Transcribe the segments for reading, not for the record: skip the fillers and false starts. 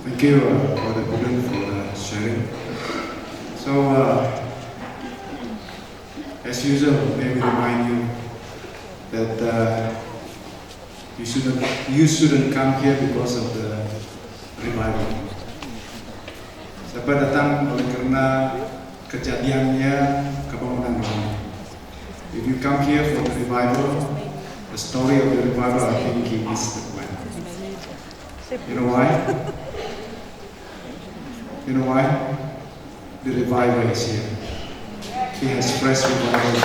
Thank you, Brother Gordon, for sharing. So, as usual, let me remind you that you shouldn't come here because of the revival. Siapa datang oleh karena kejadiannya kebangunan rohani. If you come here for the revival, the story of the revival, I think he is the plan. You know why? You know why? The revival is here. He has fresh revival.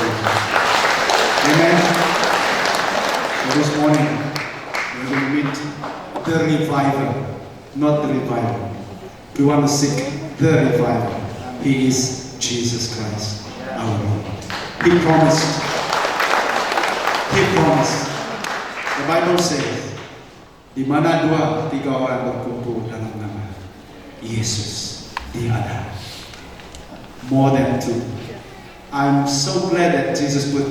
Amen. So this morning, we're going to meet the revival, not the revival. We want to seek the revival. He is Jesus Christ, our Lord. He promised. He promised. The Bible says, di mana dua tiga orang berkumpul dalam nama Yesus, dia ada. More than two. I'm so glad that Jesus put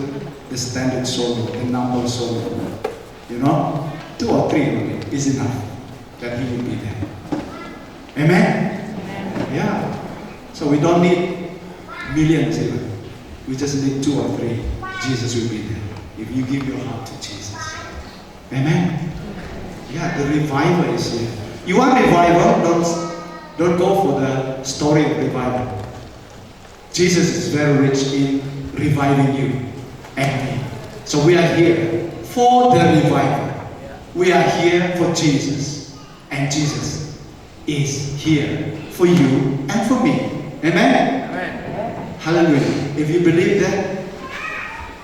the standard solo, the number solo. You know, 2 or 3 is enough that He will be there. Amen? Yeah. So we don't need millions even. We just need 2 or 3. Jesus will be there if you give your heart to Jesus. Amen? Yeah, the revival is here. You want revival? Don't go for the story of revival. Jesus is very rich in reviving you and me. So we are here for the revival. We are here for Jesus. And Jesus is here for you and for me. Amen? Amen. Hallelujah. If you believe that,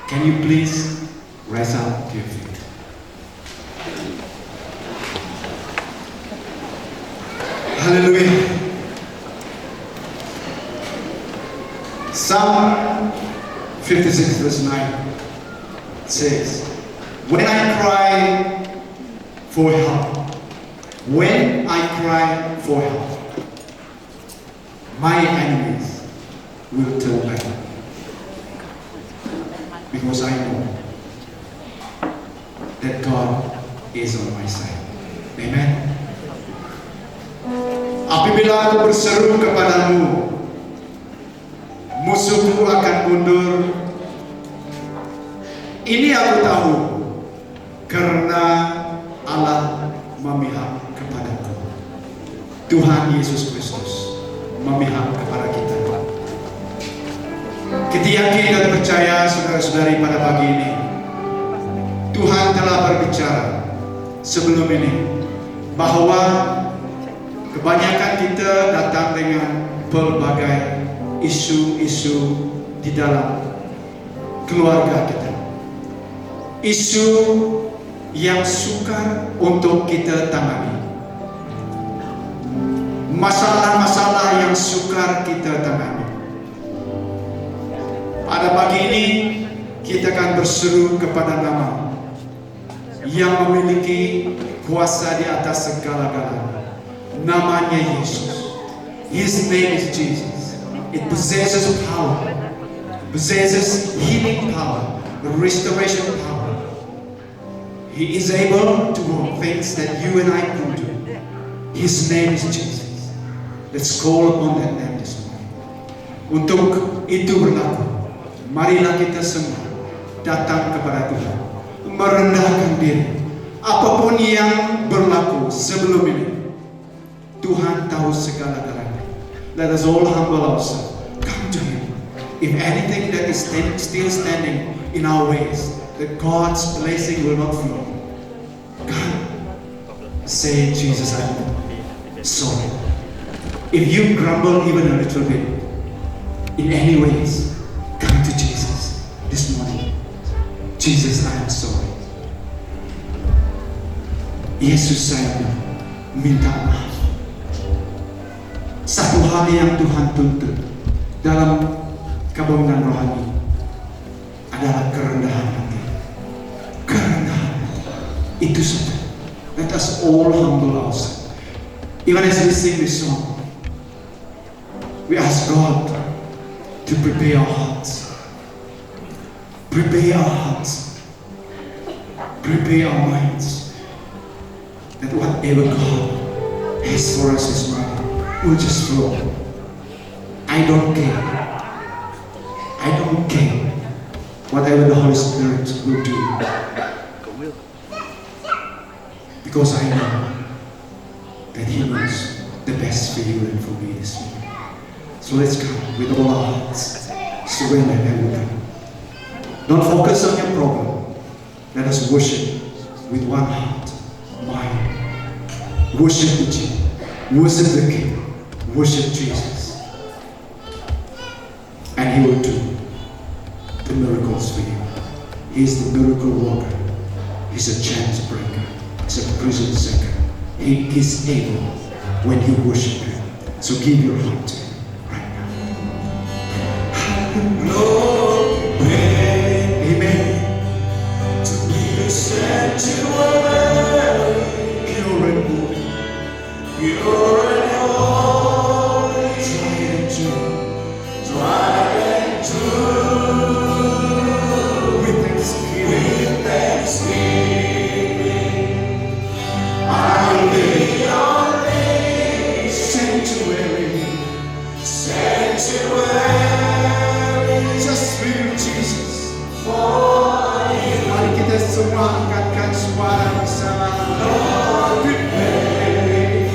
can you please rise up to your feet? Hallelujah. Psalm 56 verse 9 says, when I cry for help, when I cry for help, my enemies will turn back. Because I know that God is on my side. Amen. Apabila aku berseru kepadamu, musuhku akan mundur. Ini aku tahu, karena Allah memihak kepadaku. Tuhan Yesus Kristus memihak kepada kita. Kita yakin dan percaya, saudara-saudari, pada pagi ini Tuhan telah berbicara sebelum ini bahwa kebanyakan kita datang dengan pelbagai isu-isu di dalam keluarga kita. Isu yang sukar untuk kita tangani. Masalah-masalah yang sukar kita tangani. Pada pagi ini kita akan berseru kepada nama yang memiliki kuasa di atas segala-galanya. Namanya Yesus. His name is Jesus. It possesses power, possesses healing power, restoration power. He is able to do things that you and I could do. His name is Jesus. Let's call upon that name this morning. Untuk itu berlaku, marilah kita semua datang kepada Tuhan, merendahkan diri. Apapun yang berlaku sebelum ini, Tuhan tahu segala-galanya. Let us all humble ourselves. Come to Him. If anything that is still standing in our ways, that God's blessing will not flow, come. Say, Jesus, I'm sorry. If you grumble even a little bit, in any ways, come to Jesus this morning. Jesus, I am sorry. Yesus, saya minta maaf. Satu hal yang Tuhan tuntut dalam kebangunan rohani adalah kerendahan hati. Kerendahan hati. Itu saja. Let us all humble ourselves. Even as we sing this song, we ask God to prepare our hearts. Prepare our hearts. Prepare our minds. That whatever God His for us, His money will just flow. I don't care. I don't care whatever the Holy Spirit will do. Because I know that He knows the best for you and for me this morning. So let's come with all our hearts, surrender everything. Don't focus on your problem. Let us worship with one heart, mind. Worship the King, worship the King, worship Jesus. And He will do the miracles for you. He is the miracle worker. He's a chains breaker. He's a prison seeker. He is able when you worship Him. So give your heart to Him right now. Lord, amen. To be a sanctuary, pure and holy, pure and holy, tried and true, with thanksgiving, I lay your name, sanctuary, just for you, Jesus. Mari kita semua angkatkan suara bersama. Lord, we pray,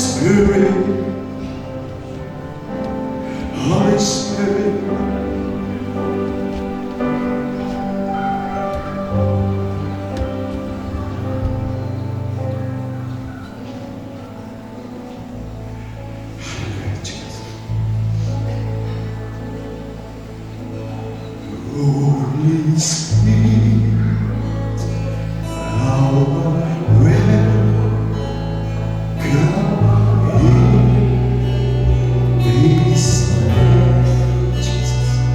Spirit, Holy Spirit, Holy Spirit, how welcome in this place. Jesus.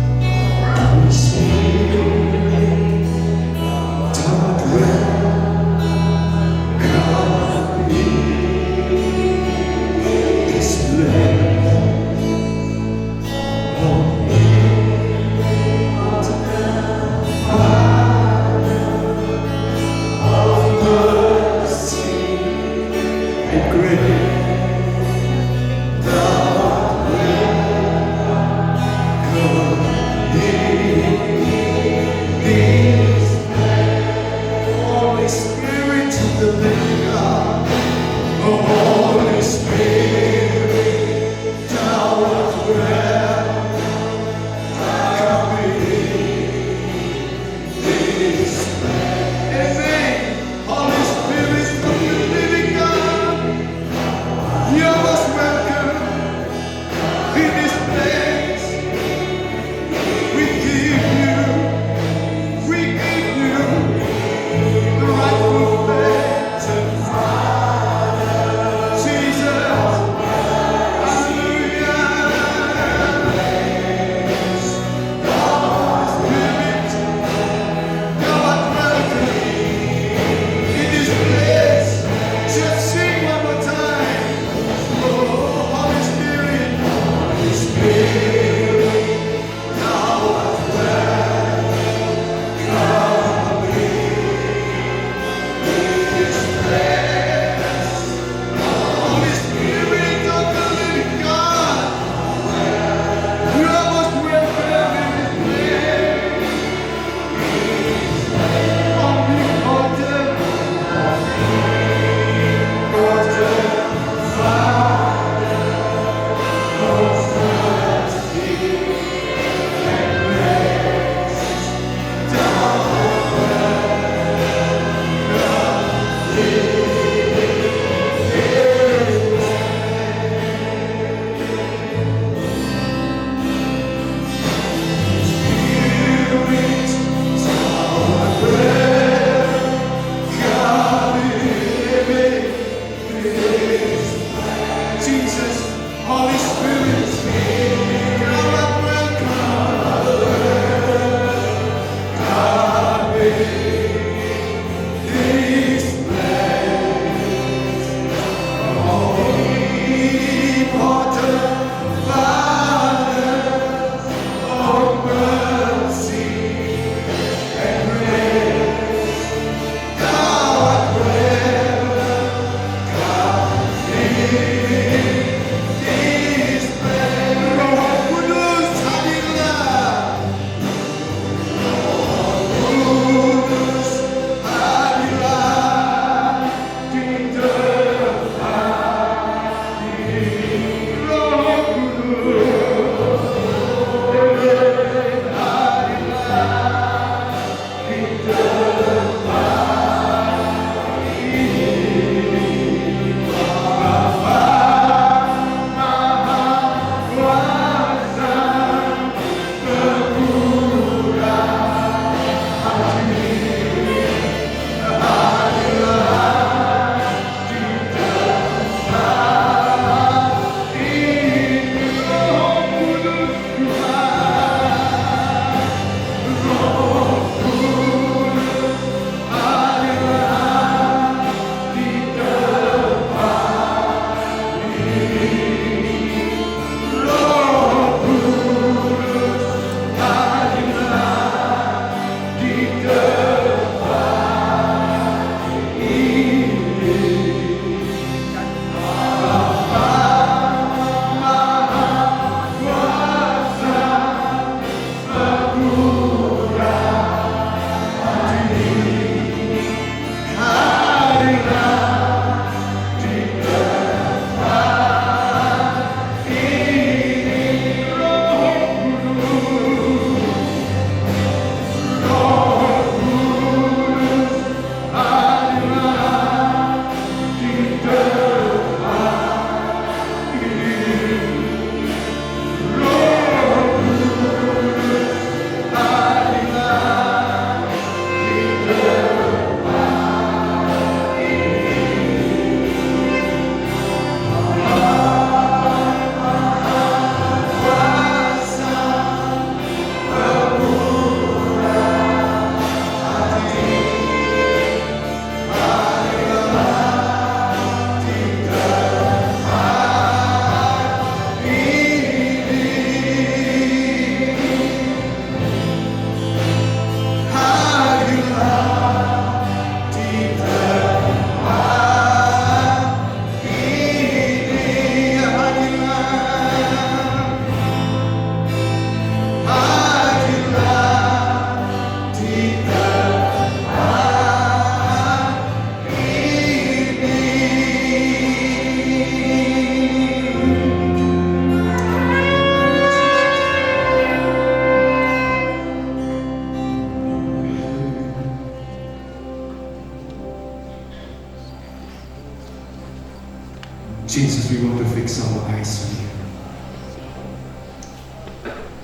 fix our eyes on you.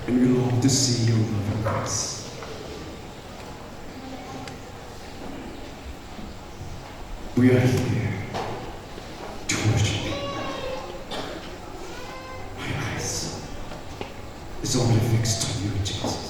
And we long to see your loving face. We are here to worship you. My eyes is only fixed on you, Jesus.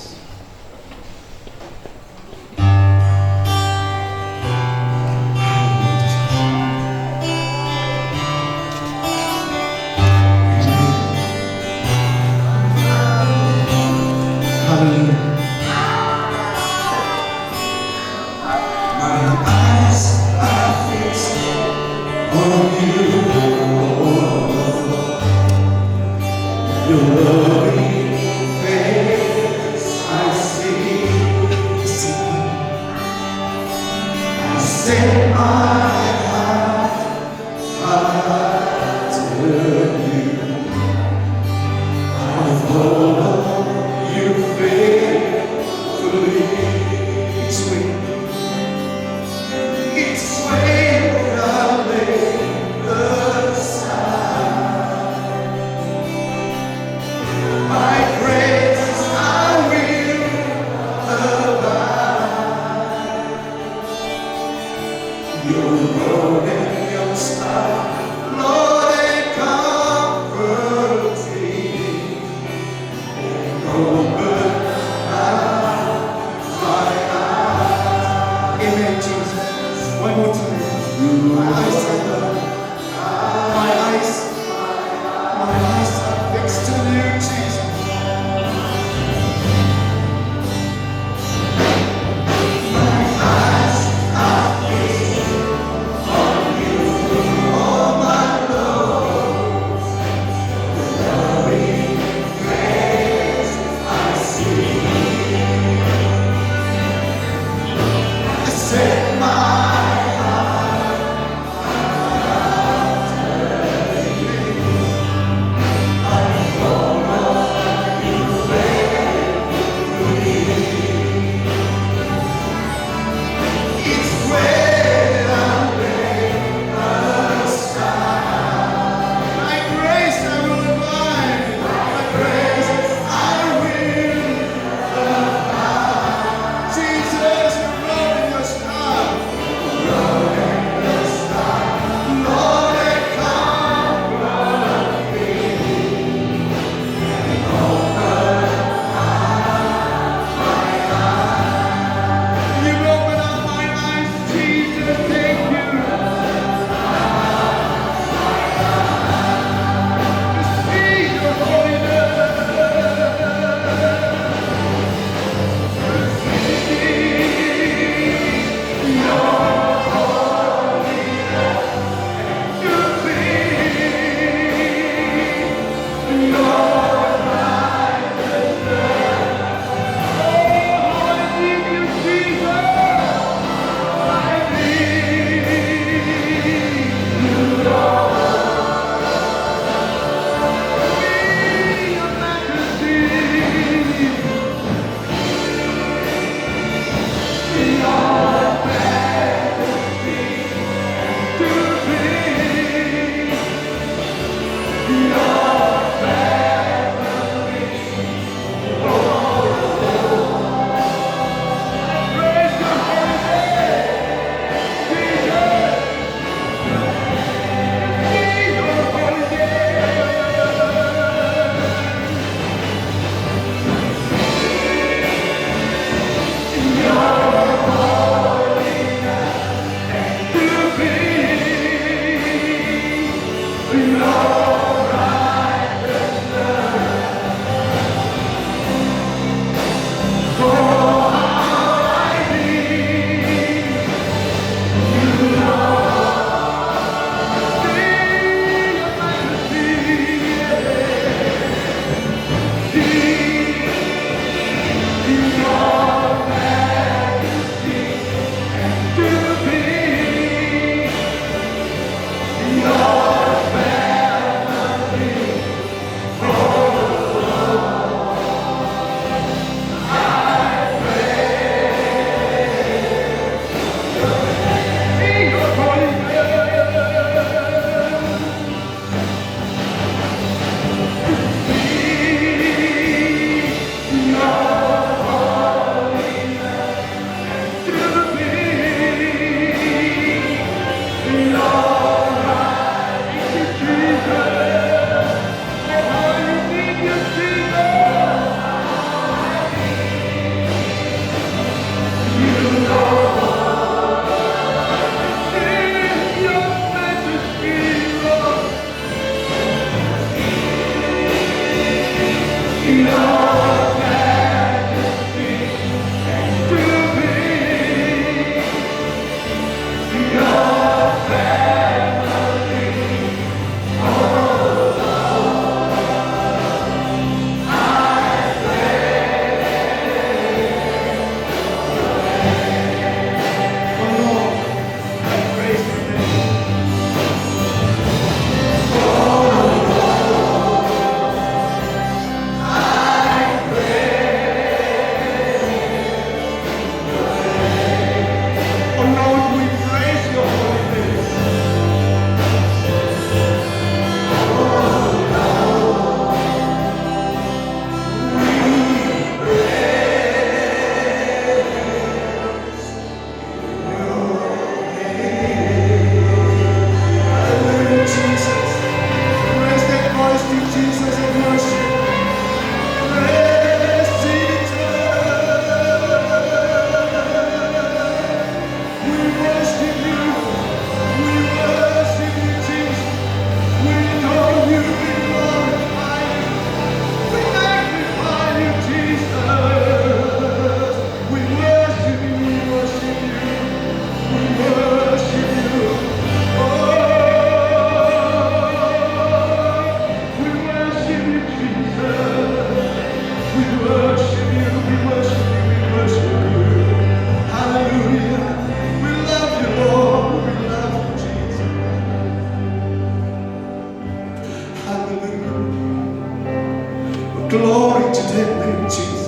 Glory to the name, Jesus.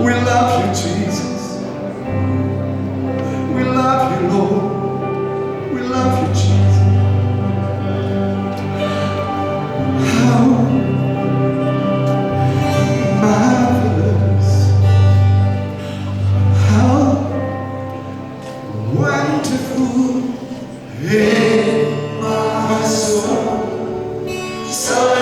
We love you, Jesus. We love you, Lord. We love you, Jesus. How marvelous, how wonderful in my soul. So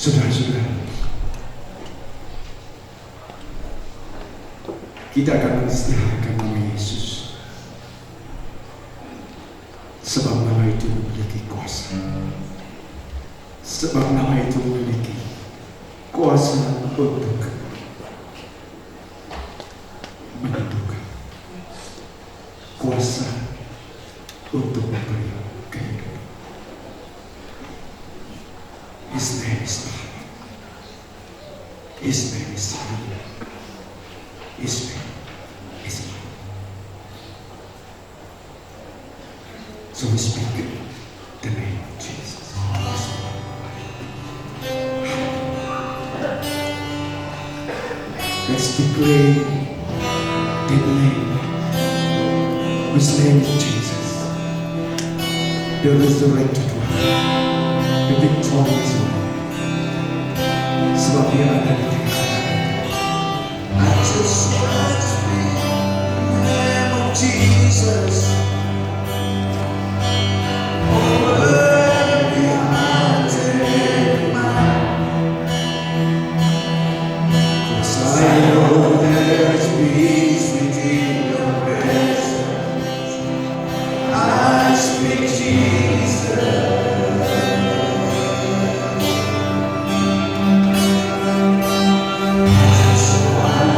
Saudara-saudara, kita akan mengisytiharkan nama Yesus, sebab nama itu memiliki kuasa. Sebab nama itu memiliki kuasa untuk menentukan, kuasa untuk memberi kehidupan. His name is power. His name is healing. His name is love. So we speak the name of Jesus. Let's declare that name. His name is Jesus, the resurrected one, the victorious one. Sebab dia ada di tengah. I just want to speak the name of Jesus over every heart and every mind. 'Cause I know there's peace within your presence. I speak Jesus.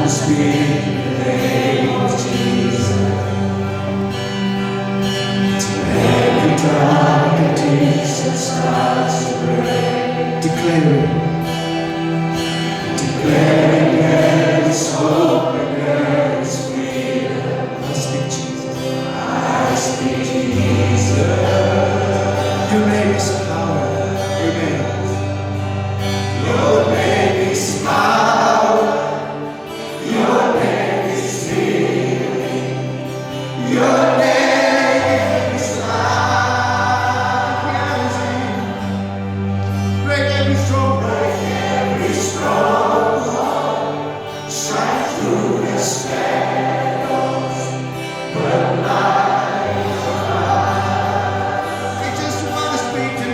Speak the name of Jesus to every dark addiction starts to break. Declaring there is hope and there is freedom. I speak Jesus. I speak Jesus. Your name is power. Amen. Your name is power. Your name is healing. Your name is life. Break every stronghold. Shine through the shadows. But light. We just want to speak to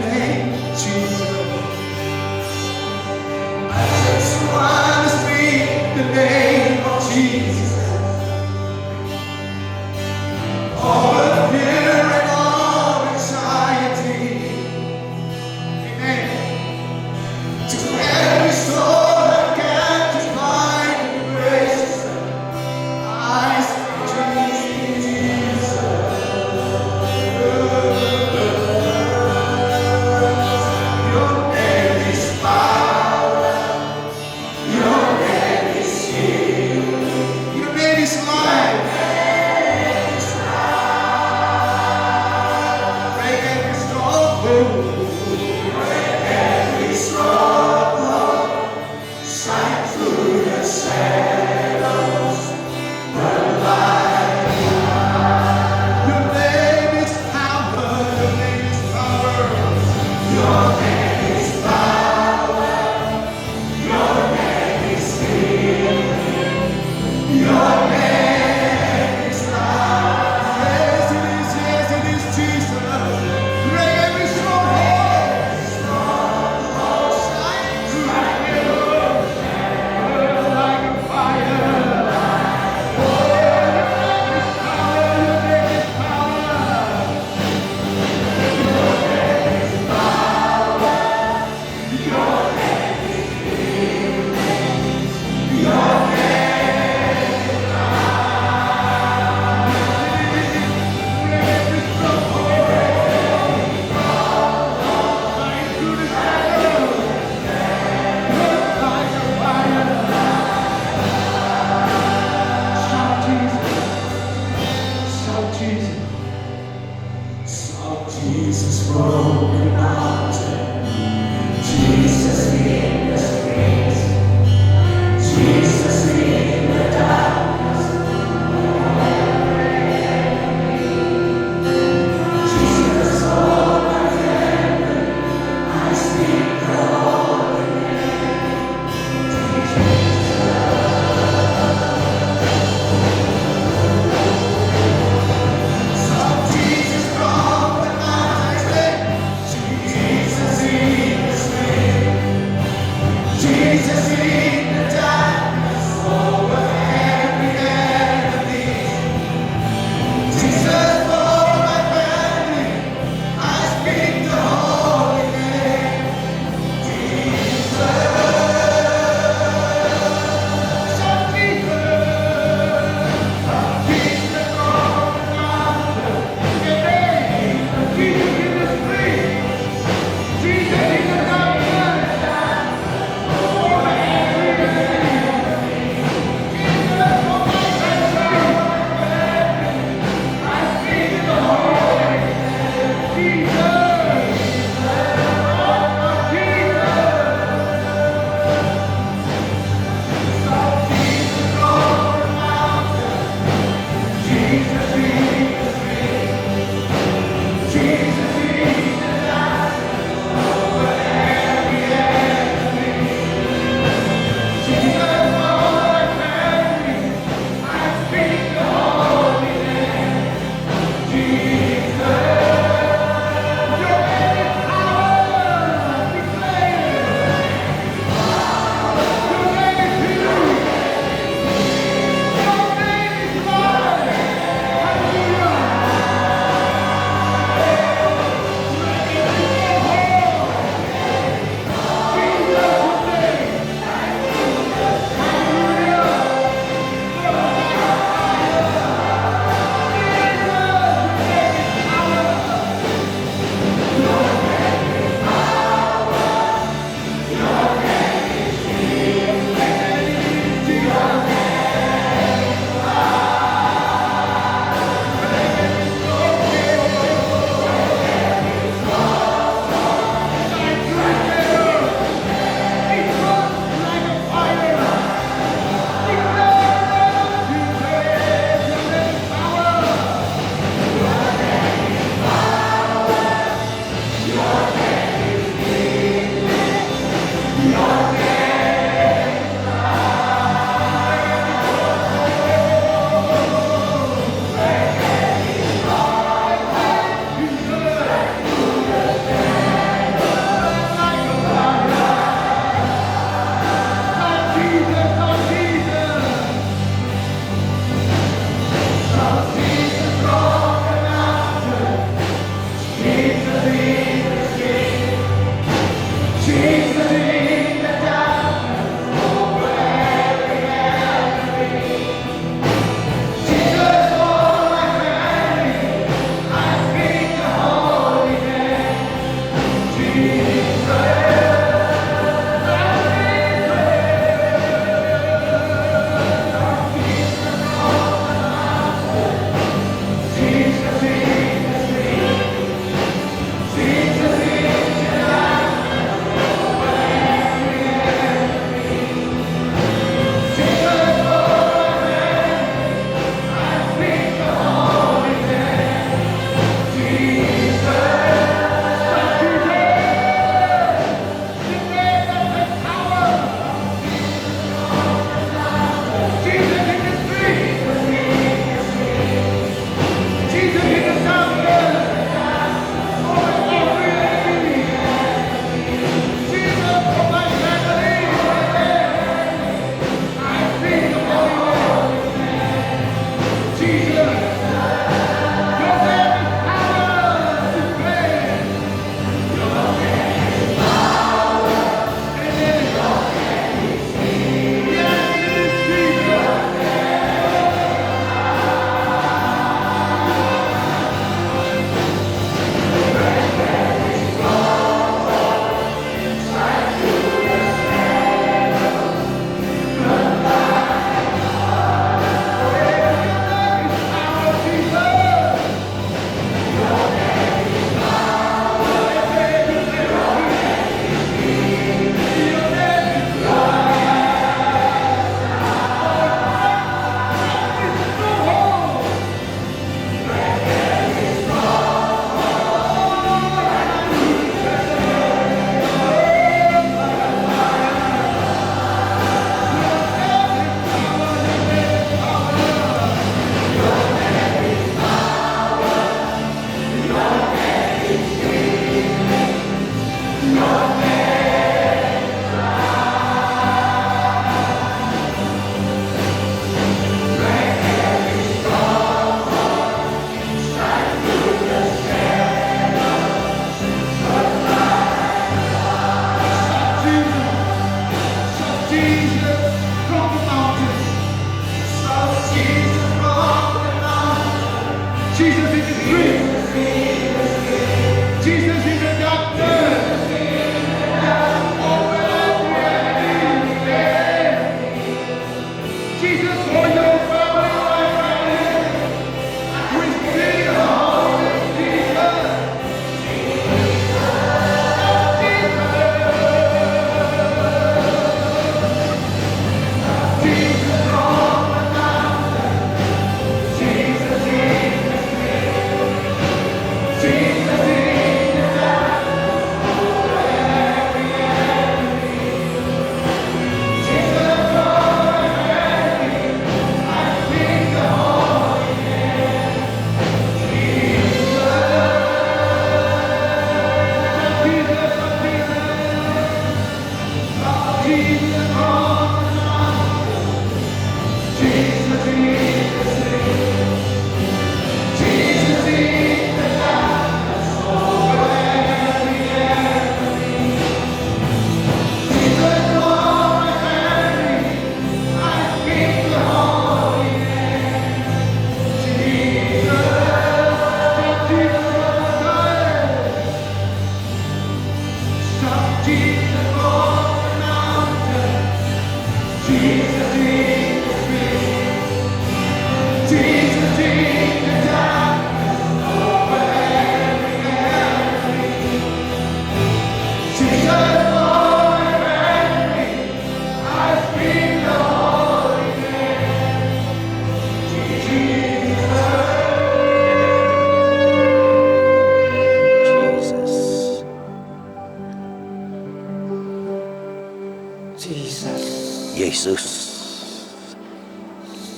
Yesus.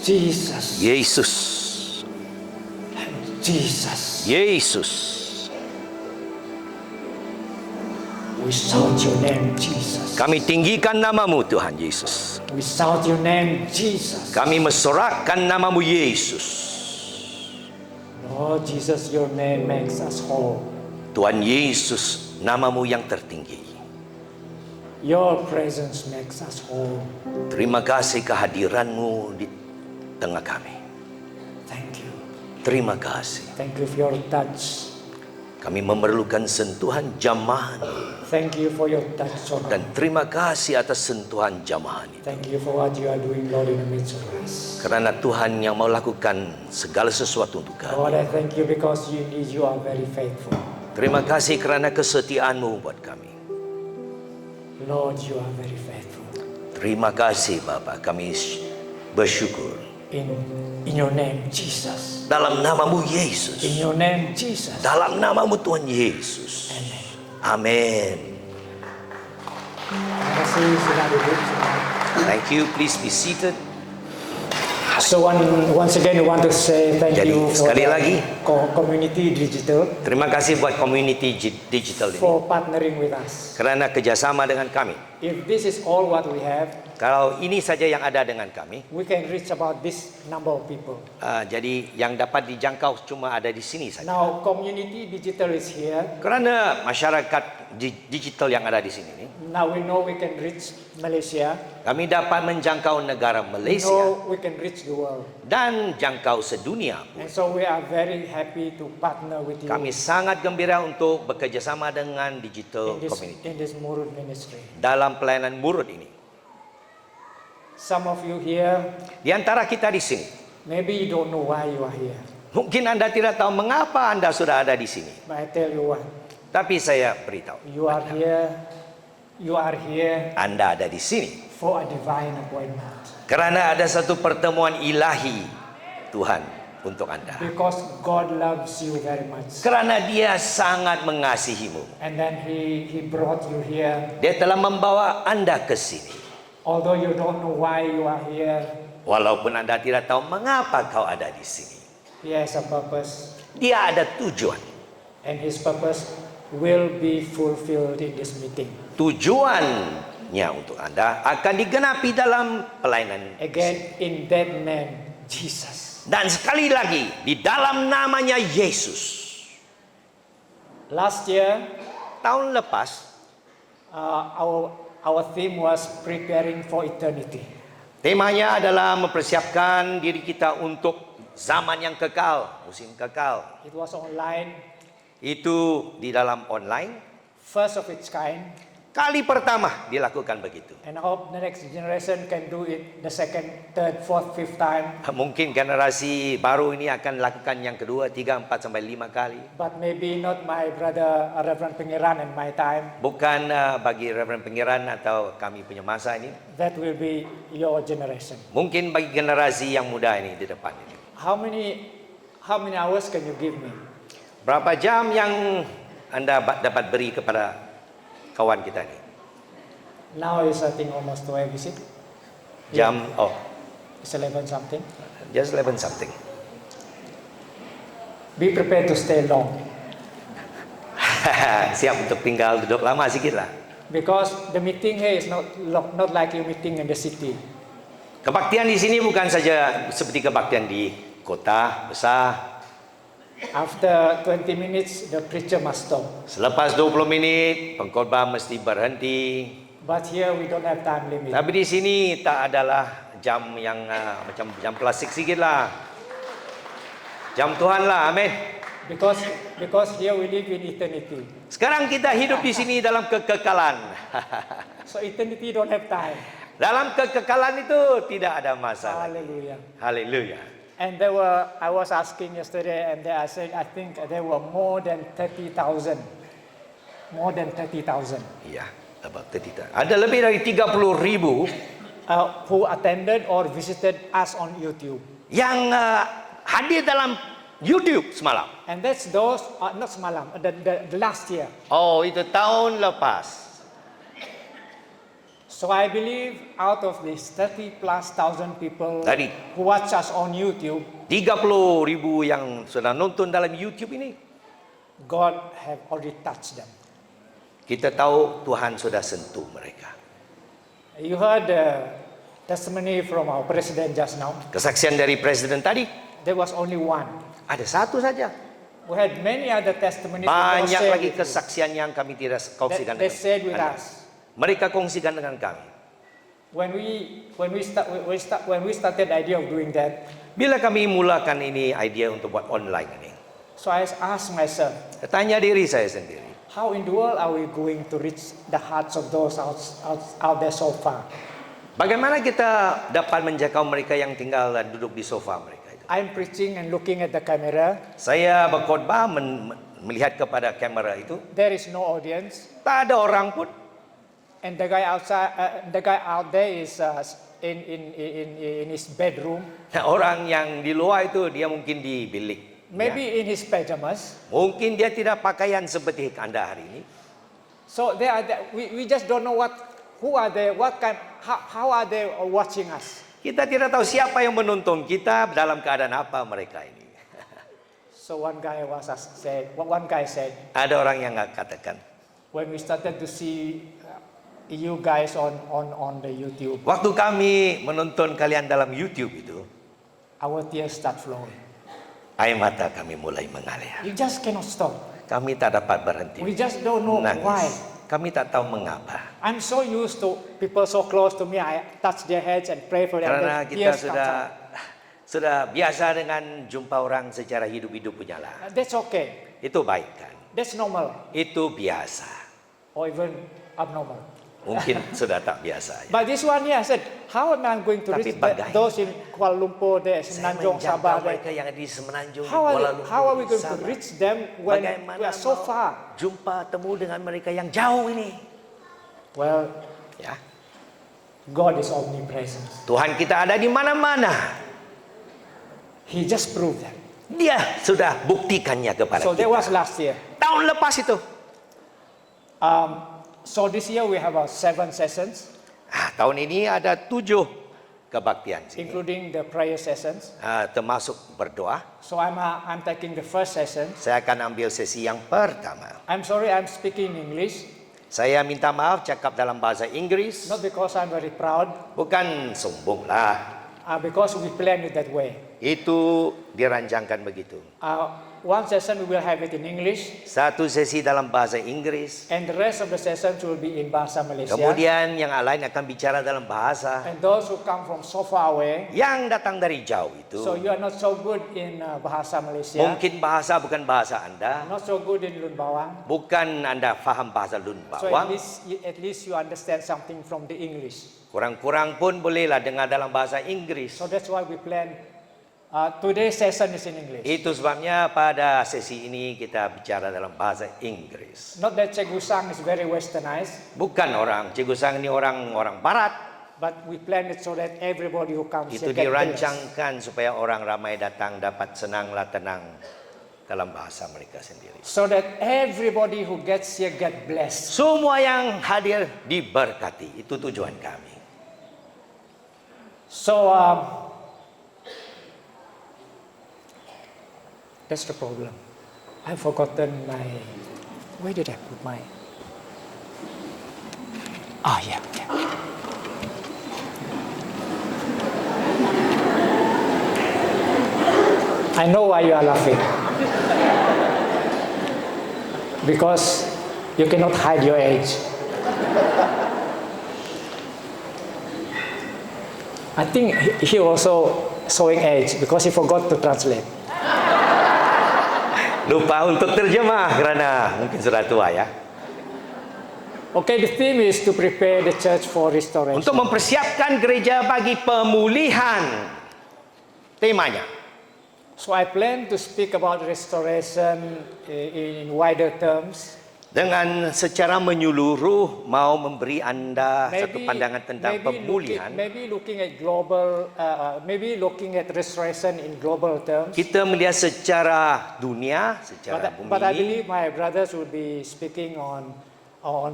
Jesus. Yesus. Jesus. Yesus. We shout your name, Jesus. Kami tinggikan namamu Tuhan Yesus. We shout your name, Jesus. Kami mensorakkan namamu Yesus. Lord Jesus, your name makes us whole. Tuhan Yesus, namamu yang tertinggi. Your presence makes us whole. Terima kasih kehadiranmu di tengah kami. Thank you. Terima kasih. Thank you for your touch. Kami memerlukan sentuhan jamahan. Thank you for your touch, Lord. Dan terima kasih atas sentuhan jamahan itu. Thank you for what you are doing, Lord, in the midst of us. Karena Tuhan yang mau lakukan segala sesuatu untuk kami. Lord, I thank you because indeed you are very faithful. Terima kasih karena kesetiaanmu buat kami. Lord, you are very faithful. Terima kasih Bapa, kami bersyukur. In your name, Jesus. Dalam namamu Yesus. In your name, Jesus. Dalam namamu Tuhan Yesus. Amin. Terima kasih, sudah duduk semua. Thank you, please be seated. So once again, we want to say thank Jadi, you for sekali the lagi. community digital Terima kasih buat community digital ini. for partnering with us. Kerana kerjasama dengan kami. If this is all what we have, Kalau ini saja yang ada dengan kami, we can reach about this number of people. jadi yang dapat dijangkau cuma ada di sini saja. Now, community digital is here. Kerana masyarakat digital yang ada di sini ini, Now we know we can reach Malaysia. kami dapat menjangkau negara We Malaysia know we can reach the world. dan jangkau sedunia. And so we are very happy to partner with you Kami sangat gembira untuk bekerjasama dengan digital community in this Murud ministry. dalam pelayanan Murud ini. Some of you here, Di antara kita di sini, maybe you don't know why you are here. mungkin Anda tidak tahu mengapa Anda sudah ada di sini. But I tell you what, Tapi saya beritahu, you are here Anda ada di sini for a divine appointment. karena ada satu pertemuan ilahi Tuhan untuk Anda. Because God loves you very much. Kerana Dia sangat mengasihimu. And then He brought you here. Dia telah membawa Anda ke sini. Although you don't know why you are here, Walaupun Anda tidak tahu mengapa kau ada di sini. He has a purpose. Dia ada tujuan. And His purpose will be fulfilled in this meeting. Tujuannya untuk Anda akan digenapi dalam pelayanan. Again, in that name, Jesus. Dan sekali lagi, di dalam namanya Yesus. Last year, Tahun lepas, our theme was preparing for eternity. temanya adalah mempersiapkan diri kita untuk zaman yang kekal, musim kekal. It was online, Itu di dalam online. first of its kind. Kali pertama dilakukan begitu. And I hope the next generation can do it the second, third, fourth, fifth time. Mungkin generasi baru ini akan lakukan yang kedua, 3, 4 sampai 5 kali. But maybe not my brother Reverend Pengiran and my time. Bukan bagi Reverend Pengiran atau kami punya masa ini. That will be your generation. Mungkin bagi generasi yang muda ini di depan ini. How many hours can you give me? Berapa jam yang Anda dapat beri kepada kawan kita ini? Now is I think almost 12, is it? Jam, It's 11 something. just 11 something. Be prepared to stay long. Siap untuk tinggal duduk lama sikit lah. Because the meeting here is not like you meeting in the city. Kebaktian di sini bukan saja seperti kebaktian di kota besar. After 20 minutes, the preacher must stop. Selepas 20 minit, pengkhotbah mesti berhenti. But here we don't have time limit. Tapi di sini tak adalah jam yang macam jam plastik sikit lah. Jam Tuhan lah, amin. Because here we live in eternity. Sekarang kita hidup di sini dalam kekekalan. So eternity don't have time. Dalam kekekalan itu tidak ada masalah. Hallelujah. Haleluya. And I was asking yesterday, and I said, I think there were more than 30,000. More than 30,000 Iya, about 30. Ada lebih dari 30.000 who attended or visited us on YouTube. yang hadir dalam YouTube semalam. And that's those, not semalam, the last year. Oh, itu tahun lepas. So I believe out of these 30 plus thousand people Tadi. who watch us on YouTube, 30.000 yang sudah nonton dalam YouTube ini. God have already touched them. Kita tahu Tuhan sudah sentuh mereka. You heard the testimony from our president just now. Kesaksian dari Presiden tadi, There was only one. ada satu saja. We had many other testimonies Banyak that lagi kesaksian yang kami tidak kongsikan they shared with Anda. us. Mereka kongsikan dengan kami. When we started the idea of doing that, Bila kami mulakan ini idea untuk buat online ini, so I asked myself, tanya diri saya sendiri, how in the world are we going to reach the hearts of those out there so far? bagaimana kita dapat menjangkau mereka yang tinggal dan duduk di sofa mereka itu? I'm preaching and looking at the camera. Saya berkhotbah melihat kepada kamera itu, There is no audience, tak ada orang pun. and the guy out there is in his bedroom, Orang yang di luar itu dia mungkin di bilik. maybe in his pajamas. Mungkin dia tidak pakaian seperti Anda hari ini. So we just don't know who are they, how are they watching us. Kita tidak tahu siapa yang menonton kita, dalam keadaan apa mereka ini. So one guy said, Ada orang yang katakan, when we started to see you guys on the YouTube, waktu kami menonton kalian dalam YouTube itu, our tears start flowing. air mata kami mulai mengalir. You just cannot stop. Kami tak dapat berhenti We just don't know menangis. why. Kami tak tahu mengapa. I'm so used to people so close to me. I touch their heads and pray for them. Karena The kita tears comes out. sudah biasa dengan jumpa orang secara hidup-hidup punyalah. That's okay. Itu baik kan? That's normal Itu biasa. or even abnormal. Mungkin sudah tak biasa. But this one here, I said, how am I going to Tapi reach bagaimana? those in Kuala Lumpur, there, Saya Semenanjung, menjangkau Sabah, there? mereka yang ada di Semenanjung, di How Kuala Lumpur, are we going to Sabah. reach them when Bagaimana we are so mau far? jumpa temu dengan mereka yang jauh ini? Well, Ya, God is omnipresent. Tuhan kita ada di mana-mana. He just proved that. Dia sudah buktikannya kepada So that kita. was last year. Tahun lepas itu. So this year we have 7 sessions, Tahun ini ada 7 kebaktian sini. including the prayer sessions. Termasuk berdoa. So I'm taking the first session. Saya akan ambil sesi yang pertama. I'm sorry I'm speaking English, Saya minta maaf cakap dalam bahasa Inggris. not because I'm very proud, Bukan sombong lah. because we planned it that way. Itu dirancangkan begitu. One session we will have it in English, Satu sesi dalam bahasa Inggris. and the rest of the sessions will be in Bahasa Malaysia. Kemudian yang lain akan bicara dalam bahasa. And those who come from so far away, Yang datang dari jauh itu. so you are not so good in Bahasa Malaysia, Mungkin bahasa bukan bahasa Anda. not so good in Lun Bawang. Bukan Anda faham bahasa Lun So Bawang. at least you understand something from the English. Kurang-kurang pun bolehlah dengar dalam bahasa Inggris. So that's why we plan. Today's session is in English. Itu sebabnya pada sesi ini kita bicara dalam bahasa Inggris. Not that Cikgu Sang is very westernized, Bukan orang Cikgu Sang ini orang barat. but we plan it so that everybody who comes Itu here get blessed. dirancangkan supaya orang ramai datang dapat senanglah tenang dalam bahasa mereka sendiri. So that everybody who gets here get blessed. Semua yang hadir diberkati. Itu tujuan kami. So that's the problem. I've forgotten where did I put my? Yeah. I know why you are laughing. Because you cannot hide your age. I think he also showing age because he forgot to translate. Lupa untuk terjemah kerana mungkin sudah tua ya. Okay, the theme is to prepare the church for restoration. Untuk mempersiapkan gereja bagi pemulihan. Temanya. So I plan to speak about restoration in wider terms. Dengan secara menyeluruh mau memberi anda satu pandangan tentang pemulihan. Maybe looking at global, maybe looking at restoration in global terms. Kita melihat secara dunia, secara bumi. But I believe my brothers will be speaking on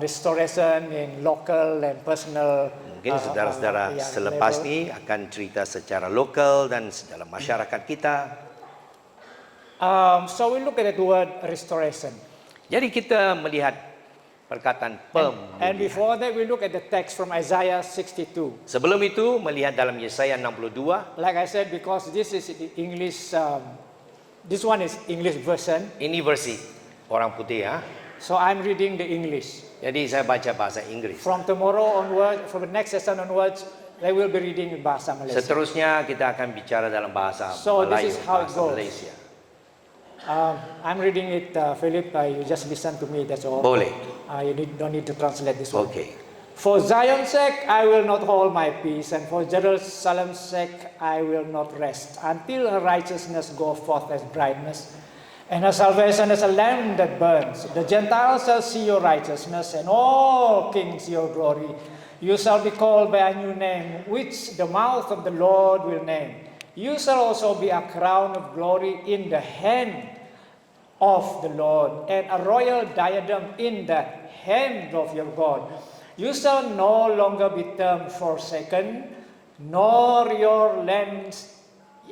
restoration in local and personal. Mungkin saudara-saudara selepas ni akan cerita secara lokal dan dalam masyarakat kita. So we look at the word restoration. Jadi kita melihat perkataan And pemulihan. before that, we look at the text from Isaiah 62. Sebelum itu melihat dalam Yesaya 62. Like I said, because this is the English, this one is English version. Ini versi orang putih ya. So I'm reading the English. Jadi saya baca bahasa Inggris. From tomorrow onward, from the next session onwards, they will be reading in Bahasa Malaysia. Seterusnya kita akan bicara dalam bahasa So Melayu, this is how it bahasa goes. Malaysia. I'm reading it, Philip. You just listen to me. That's all. Boleh. You don't need to translate this one. Okey. For Zion's sake, I will not hold my peace, and for Jerusalem's sake, I will not rest, until her righteousness go forth as brightness, and her salvation as a lamp that burns. The Gentiles shall see your righteousness, and all kings your glory. You shall be called by a new name, which the mouth of the Lord will name. You shall also be a crown of glory in the hand of the Lord, and a royal diadem in the hand of your God. You shall no longer be termed forsaken, nor your lands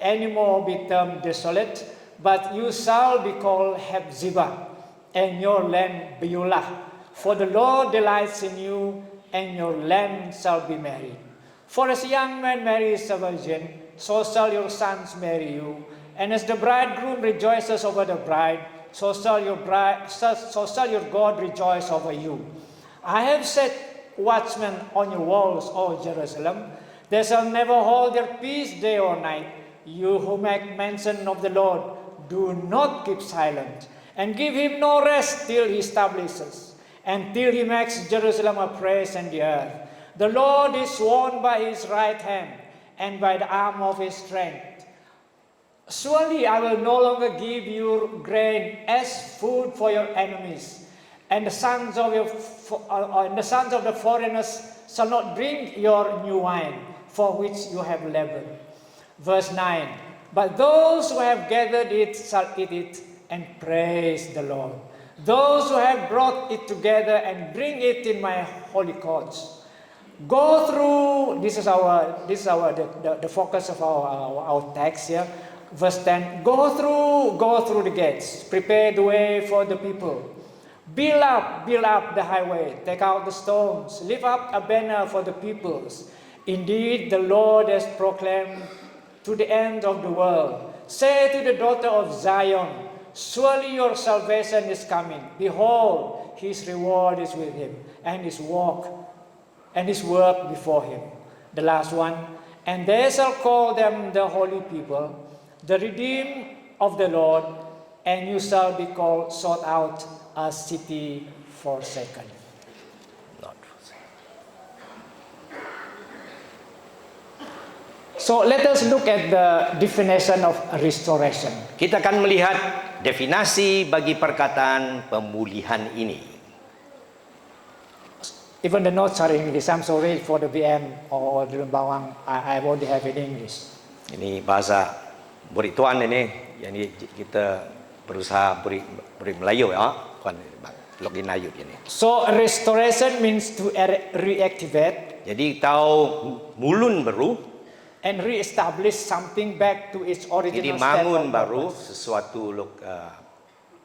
anymore be termed desolate, but you shall be called Hephzibah, and your land Beulah. For the Lord delights in you, and your land shall be married. For as a young man marries a virgin, so shall your sons marry you. And as the bridegroom rejoices over the bride, so shall your God rejoice over you. I have set watchmen on your walls, O Jerusalem. They shall never hold their peace day or night. You who make mention of the Lord, do not keep silent, and give him no rest till he establishes, and till he makes Jerusalem a praise in the earth. The Lord is sworn by his right hand, and by the arm of his strength. Surely I will no longer give you grain as food for your enemies, and the sons of the foreigners shall not drink your new wine, for which you have labored. Verse 9. But those who have gathered it shall eat it and praise the Lord. Those who have brought it together and bring it in my holy courts. Go through. This is the focus of our text here. Verse 10. Go through the gates. Prepare the way for the people. Build up the highway. Take out the stones. Lift up a banner for the peoples. Indeed, the Lord has proclaimed to the end of the world. Say to the daughter of Zion, surely your salvation is coming. Behold, his reward is with him, and his work before him. The last one. And they shall call them the holy people, the redeemed of the Lord, and you shall be called sought out, a city forsaken. Not forsaken. So let us look at the definition of restoration. Kita akan melihat definisi bagi perkataan pemulihan ini. Even the notes are in English. I'm sorry for the VM or the Bawang. I won't have it in English. Ini bahasa murid tuan ini, yang kita berusaha beri Melayu ya, bukan login Melayu ini. So restoration means to reactivate. Jadi tahu mulun baru. And re-establish something back to its original Jadi state. bangun baru sesuatu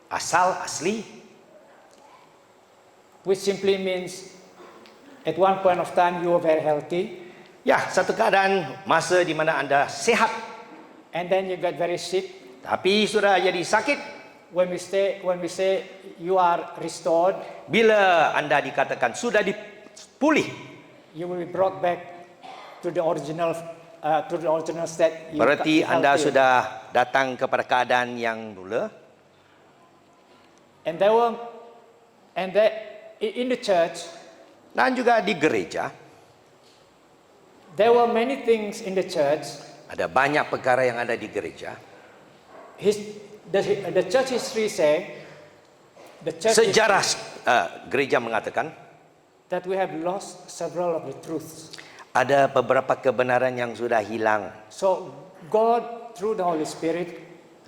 asal asli. Which simply means at one point of time you were very healthy. Ya, satu keadaan masa di mana anda sehat, And then you got very sick. tapi sudah jadi sakit. When we say you are restored, Bila anda dikatakan sudah dipulih, you will be brought back to the original state. berarti anda sudah datang kepada keadaan yang mula. And there were, and there, in the church, Dan juga di gereja, there were many things in the church. ada banyak perkara yang ada di gereja. The church history say, the church Sejarah history, gereja mengatakan that we have lost several of the truths. ada beberapa kebenaran yang sudah hilang So God, through the Holy Spirit,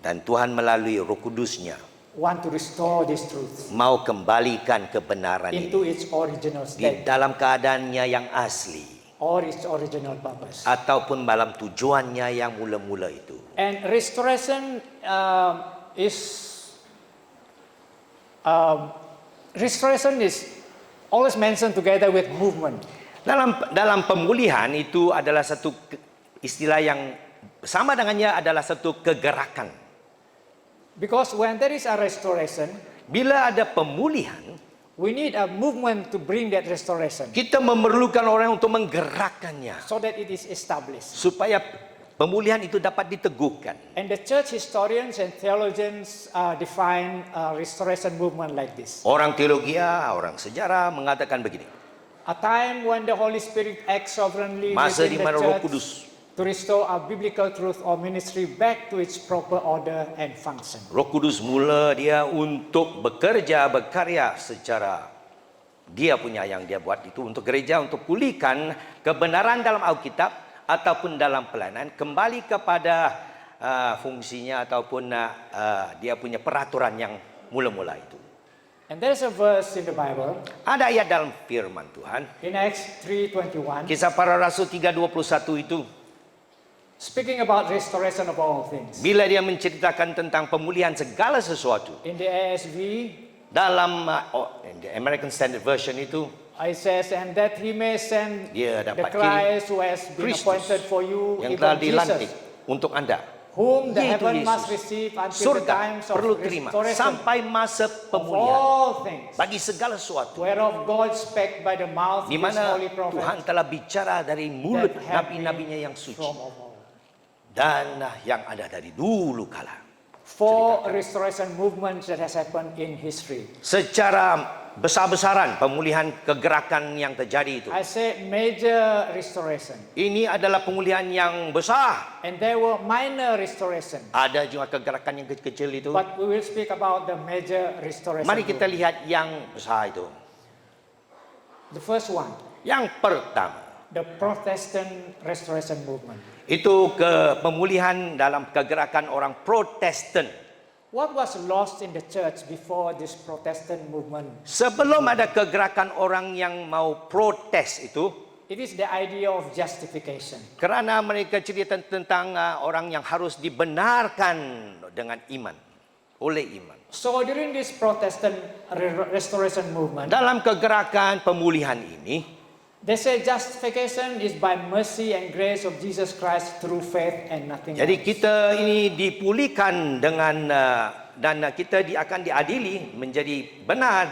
dan Tuhan melalui Roh Kudus-Nya want to restore these truths mau kembalikan kebenaran into ini its original di state dalam keadaannya yang asli or its original purpose. ataupun dalam tujuannya yang mula-mula itu. And restoration restoration is always mentioned together with movement. Dalam pemulihan itu adalah satu istilah yang sama dengannya adalah satu kegerakan. Because when there is a restoration, Bila ada pemulihan, we need a movement to bring that restoration kita memerlukan orang untuk menggerakkannya so that it is established. supaya pemulihan itu dapat diteguhkan. And the church historians and theologians define restoration movement like this. Orang teologi, orang sejarah mengatakan begini. A time when the Holy Spirit acts sovereignly Masa within di the mana Roh church Kudus to restore a biblical truth or ministry back to its proper order and function. Roh Kudus mula dia untuk berkarya secara dia punya yang dia buat itu untuk gereja, untuk pulihkan kebenaran dalam Alkitab ataupun dalam pelayanan kembali kepada fungsinya ataupun dia punya peraturan yang mula-mula itu. And there's a verse in the Bible Ada ayat dalam firman Tuhan, in Acts 3:21 Kisah Para Rasul 3:21 itu, speaking about restoration of all things. bila dia menceritakan tentang pemulihan segala sesuatu. In the ASV, Dalam in the American Standard Version itu, it says, and that he may send dia the dapat Christ who has been Kristus appointed for you, yang even telah dilantik Jesus, untuk anda. whom the Yaitu heaven Yesus. must receive until the Surga times of perlu terima restoration sampai masa of pemulihan all things, bagi segala sesuatu, whereof God spake by the mouth of di his mana holy prophet, Tuhan telah bicara dari mulut that have nabi-nabinya been yang suci from of old. dan yang ada dari dulu kala. Four restoration movements that has happened in history. Secara besar-besaran pemulihan kegerakan yang terjadi itu. I say major restoration. Ini adalah pemulihan yang besar. And there were minor restoration. Ada juga kegerakan yang kecil-kecil itu. But we will speak about the major restoration. Mari kita movement. lihat yang besar itu. The first one, Yang pertama, the Protestant restoration movement. itu pemulihan dalam kegerakan orang Protestan. What was lost in the church before this Protestant movement? Sebelum ada kegerakan orang yang mau protes itu, It is the idea of justification. kerana mereka cerita tentang orang yang harus dibenarkan dengan iman, oleh iman. So during this Protestant restoration movement, Dalam kegerakan pemulihan ini, they say justification is by mercy and grace of Jesus Christ through faith and nothing jadi else. kita ini dipulihkan dengan dan kita akan diadili menjadi benar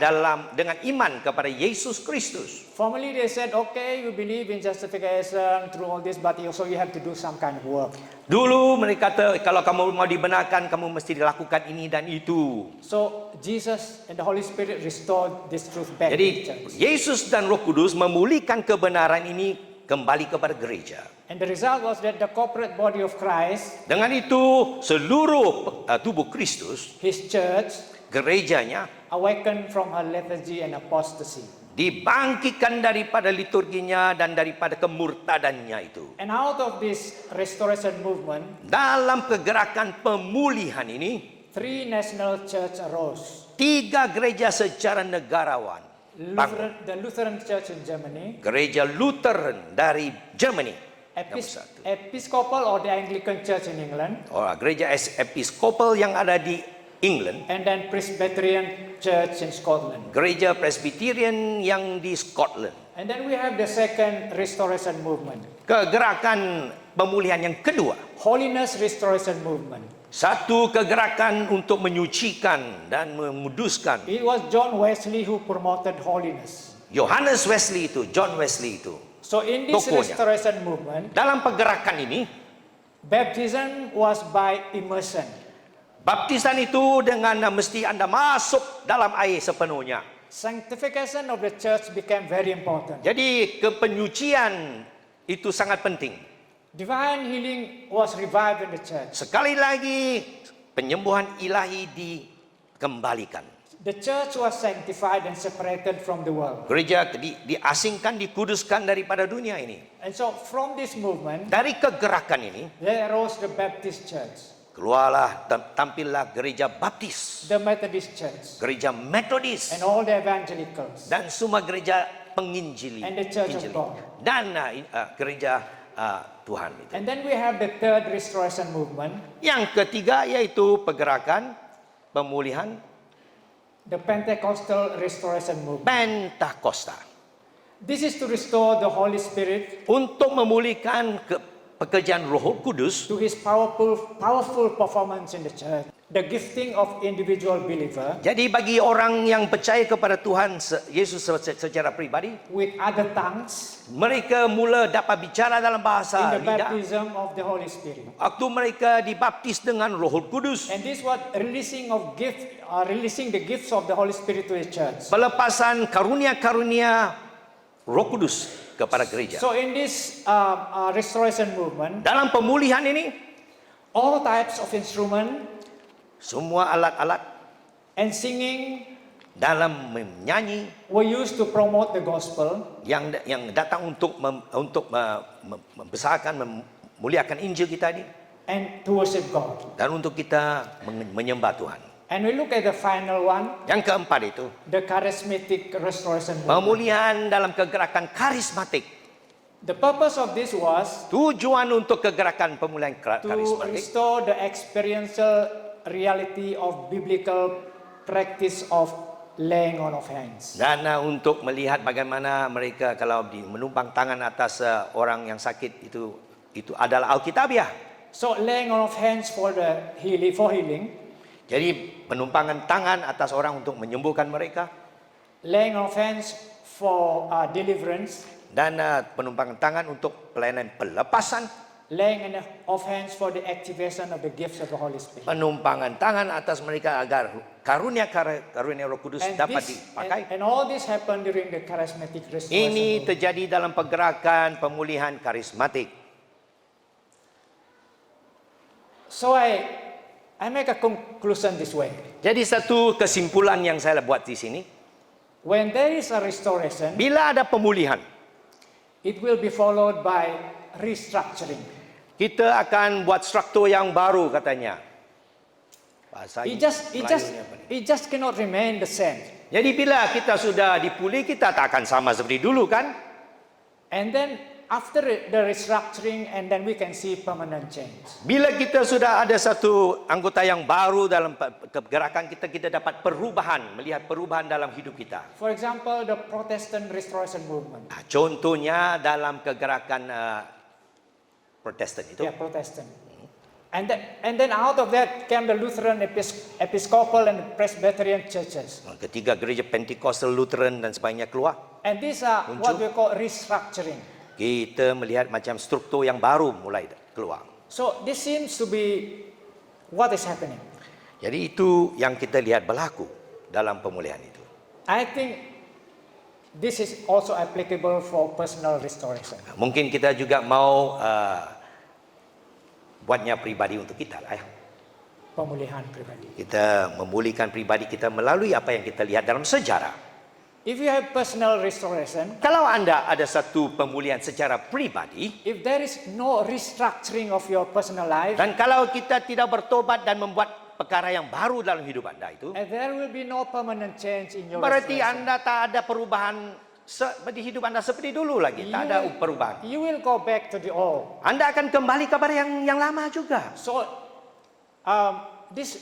dengan iman kepada Yesus Kristus. Formerly they said, okay, you believe in justification through all this, but also you have to do some kind of work. Dulu mereka kata kalau kamu mau dibenarkan kamu mesti dilakukan ini dan itu. So Jesus and the Holy Spirit restored this truth back to the Jadi church. Yesus dan Roh Kudus memulihkan kebenaran ini kembali kepada gereja. And the result was that the corporate body of Christ, Dengan itu seluruh tubuh Kristus, his church, gerejanya awakened from her lethargy and apostasy. dibangkitkan daripada liturginya dan daripada kemurtadannya itu. And out of this restoration movement, Dalam kegerakan pemulihan ini, three national church arose. 3 gereja secara negarawan bangun. The Lutheran Church in Germany, Gereja Lutheran dari Germany. Yang satu. Episcopal or the Anglican Church in England, Gereja Episkopal yang ada di England. and then Presbyterian Church in Scotland. Gereja Presbyterian yang di Scotland. And then we have the second restoration movement, Kegerakan pemulihan yang kedua. Holiness Restoration Movement. Satu kegerakan untuk menyucikan dan memuduskan. It was John Wesley who promoted holiness. Johannes Wesley itu, John Wesley itu. So in this Tokohnya. restoration movement, Dalam pergerakan ini, baptism was by immersion. Baptisan itu dengan mesti Anda masuk dalam air sepenuhnya. Sanctification of the church became very important. Jadi kepenyucian itu sangat penting. Divine healing was revived in the church. Sekali lagi penyembuhan ilahi dikembalikan. The church was sanctified and separated from the world. Gereja diasingkan, dikuduskan daripada dunia ini. And so from this movement, Dari kegerakan ini there arose the Baptist church, keluarlah tampillah gereja Baptis, the Methodist church, gereja Metodis, and all the evangelicals, dan semua gereja penginjili, and the church of Injili. God. Dan gereja Tuhan itu. And then we have the third restoration movement, Yang ketiga yaitu pergerakan pemulihan the Pentecostal restoration movement. Pentakosta, This is to restore the Holy Spirit untuk memulihkan pekerjaan Roh Kudus to his powerful performance in the church. The gifting of individual believer Jadi bagi orang yang percaya kepada Tuhan Yesus secara pribadi, with other tongues mereka mula dapat bicara dalam in bahasa the lidah. baptism of the Holy Spirit. Waktu mereka dibaptis dengan Roh Kudus, And this was releasing the gifts of the Holy Spirit to the church. pelepasan karunia-karunia Roh Kudus kepada gereja. So in this restoration movement, Dalam pemulihan ini, all types of instrument semua alat-alat and singing dalam menyanyi were used to promote the gospel yang datang untuk membesarkan, memuliakan Injil kita ini, and to worship God. dan untuk kita menyembah Tuhan. And we look at the final one, Yang keempat itu, the charismatic restoration movement. pemulihan dalam kegerakan karismatik. The purpose of this was Tujuan untuk kegerakan pemulihan to karismatik restore the experiential reality of biblical practice of laying on of hands. dan untuk melihat bagaimana mereka kalau menumpang tangan atas orang yang sakit itu adalah alkitabiah. So laying on of hands for healing, Jadi penumpangan tangan atas orang untuk menyembuhkan mereka, laying on of hands for deliverance, dan penumpangan tangan untuk pelayanan pelepasan, laying on of hands for the activation of the gifts of the Holy Spirit. penumpangan tangan atas mereka agar karunia Roh Kudus dapat dipakai. And all this happened during the charismatic restoration Ini movement. terjadi dalam pergerakan pemulihan karismatik. So I make a conclusion this way. Jadi satu kesimpulan yang saya buat di sini, When there is a restoration, bila ada pemulihan, it will be followed by restructuring. kita akan buat struktur yang baru katanya. Bahasa It Melayunya apa ni? just cannot remain the same. Jadi bila kita sudah dipulih, kita tak akan sama seperti dulu kan? And then after the restructuring, and then we can see permanent change. Bila kita sudah ada satu anggota yang baru dalam pergerakan kita, kita dapat perubahan, melihat perubahan dalam hidup kita. For example, the Protestant Restoration Movement. Contohnya dalam kegerakan Protestan itu. Yeah, Protestant. And then out of that came the Lutheran, Episcopal, and Presbyterian churches. Ketiga gereja Pentecostal, Lutheran dan sebagainya keluar. And these are what we call restructuring. Kita melihat macam struktur yang baru mulai keluar. So this seems to be what is happening. Jadi itu yang kita lihat berlaku dalam pemulihan itu. I think this is also applicable for personal restoration. Mungkin kita juga mau buatnya pribadi untuk kita lah ya. Pemulihan pribadi. Kita memulihkan pribadi kita melalui apa yang kita lihat dalam sejarah. If you have personal restoration, Kalau Anda ada satu pemulihan secara pribadi, if there is no restructuring of your personal life, dan kalau kita tidak bertobat dan membuat perkara yang baru dalam hidup Anda itu, and there will be no permanent change in your berarti restoration. Anda tak ada perubahan di hidup Anda seperti dulu lagi. Tak ada perubahan. You will go back to the old. Anda akan kembali kepada yang lama juga. So this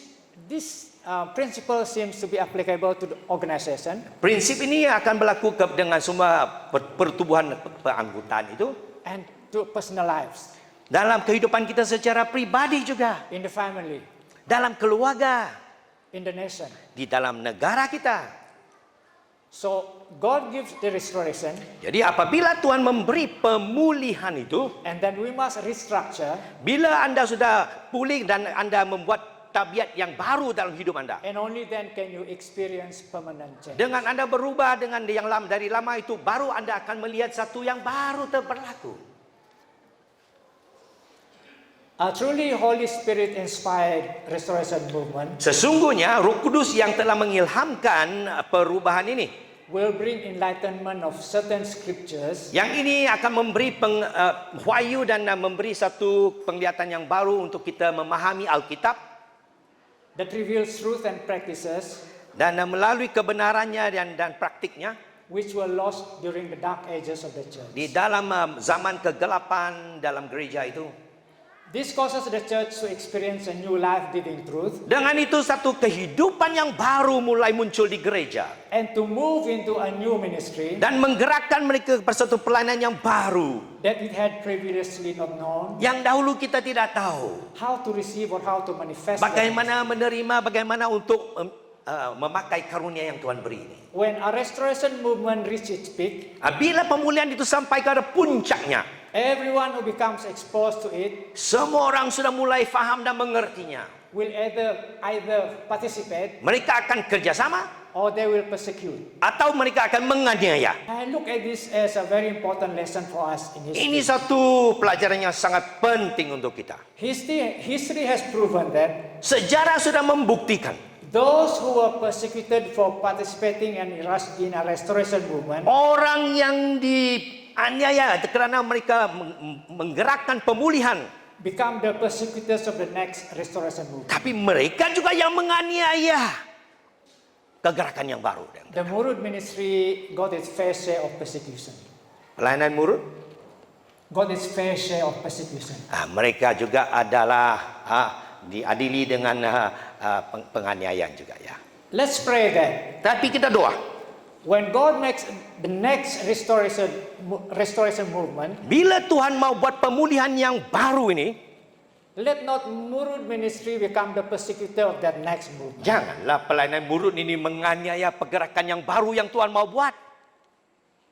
principle seems to be applicable to the organization, Prinsip ini akan berlaku dengan semua pertubuhan peranggotaan itu. and to personal lives, Dalam kehidupan kita secara pribadi juga. in the family, Dalam keluarga. in the nation. Di dalam negara kita. So God gives the restoration, Jadi apabila Tuhan memberi pemulihan itu, and then we must restructure. bila Anda sudah pulih dan Anda membuat tabiat yang baru dalam hidup anda. And only then can you experience permanent change. Dengan anda berubah dengan yang lama, dari lama itu, baru anda akan melihat satu yang baru berlaku. A truly Holy Spirit inspired restoration movement Sesungguhnya Roh Kudus yang telah mengilhamkan perubahan ini, will bring enlightenment of certain scriptures yang ini akan memberi wahyu dan memberi satu penglihatan yang baru untuk kita memahami Alkitab, that reveals truth and practices dan melalui kebenarannya dan praktiknya which were lost during the dark ages of the church. di dalam zaman kegelapan dalam gereja itu. This causes the church to experience a new life-giving truth Dengan itu satu kehidupan yang baru mulai muncul di gereja and to move into a new ministry dan menggerakkan mereka kepada satu pelayanan yang baru that it had previously not known yang dahulu kita tidak tahu how to receive or how to manifest them. bagaimana menerima, bagaimana untuk memakai karunia yang Tuhan beri ini. When a restoration movement reaches its peak, Bila pemulihan itu sampai kepada puncaknya, everyone who becomes exposed to it semua orang sudah mulai faham dan mengertinya. will either participate Mereka akan kerjasama or they will persecute. atau mereka akan menganiaya. I look at this as a very important lesson for us in Ini history. satu pelajaran yang sangat penting untuk kita. History has proven that Sejarah sudah membuktikan those who were persecuted for participating in a restoration movement orang yang dianiaya kerana mereka menggerakkan pemulihan, become the persecutors of the next restoration movement. tapi mereka juga yang menganiaya kegerakan yang baru. The Murud ministry got its fair share of persecution. Pelayanan murid, Got its fair share of persecution. mereka juga adalah diadili dengan penganiayaan juga ya. Let's pray that Tapi kita doa, when God makes the next restoration movement, bila Tuhan mau buat pemulihan yang baru ini, let not Murud ministry become the persecutor of that next movement. janganlah pelayanan murid ini menganiaya pergerakan yang baru yang Tuhan mau buat.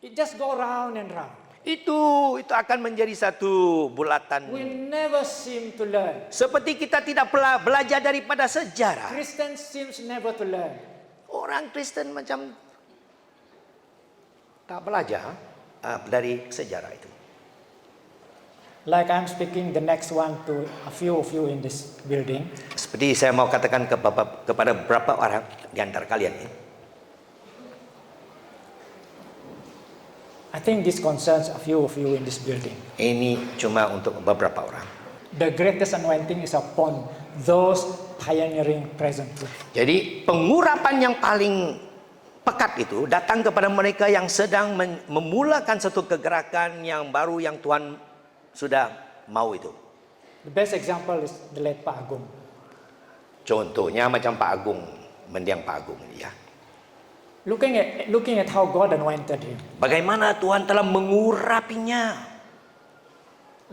It just go round and round. Itu akan menjadi satu bulatan. We never seem to learn. Seperti kita tidak belajar daripada sejarah. Christians seems never to learn. Orang Kristen macam tak belajar dari sejarah itu. Like I'm speaking the next one to a few of you in this building. Seperti saya mau katakan kepada beberapa orang di antara kalian ini. I think this concerns a few of you in this building. Ini cuma untuk beberapa orang. The greatest anointing is upon those pioneering present truth. Jadi pengurapan yang paling pekat itu datang kepada mereka yang sedang memulakan satu kegerakan yang baru yang Tuhan sudah mau itu. The best example is the late Pak Agung. Contohnya macam Pak Agung, mendiang Pak Agung ya. Looking at how God anointed him. Bagaimana Tuhan telah mengurapinya.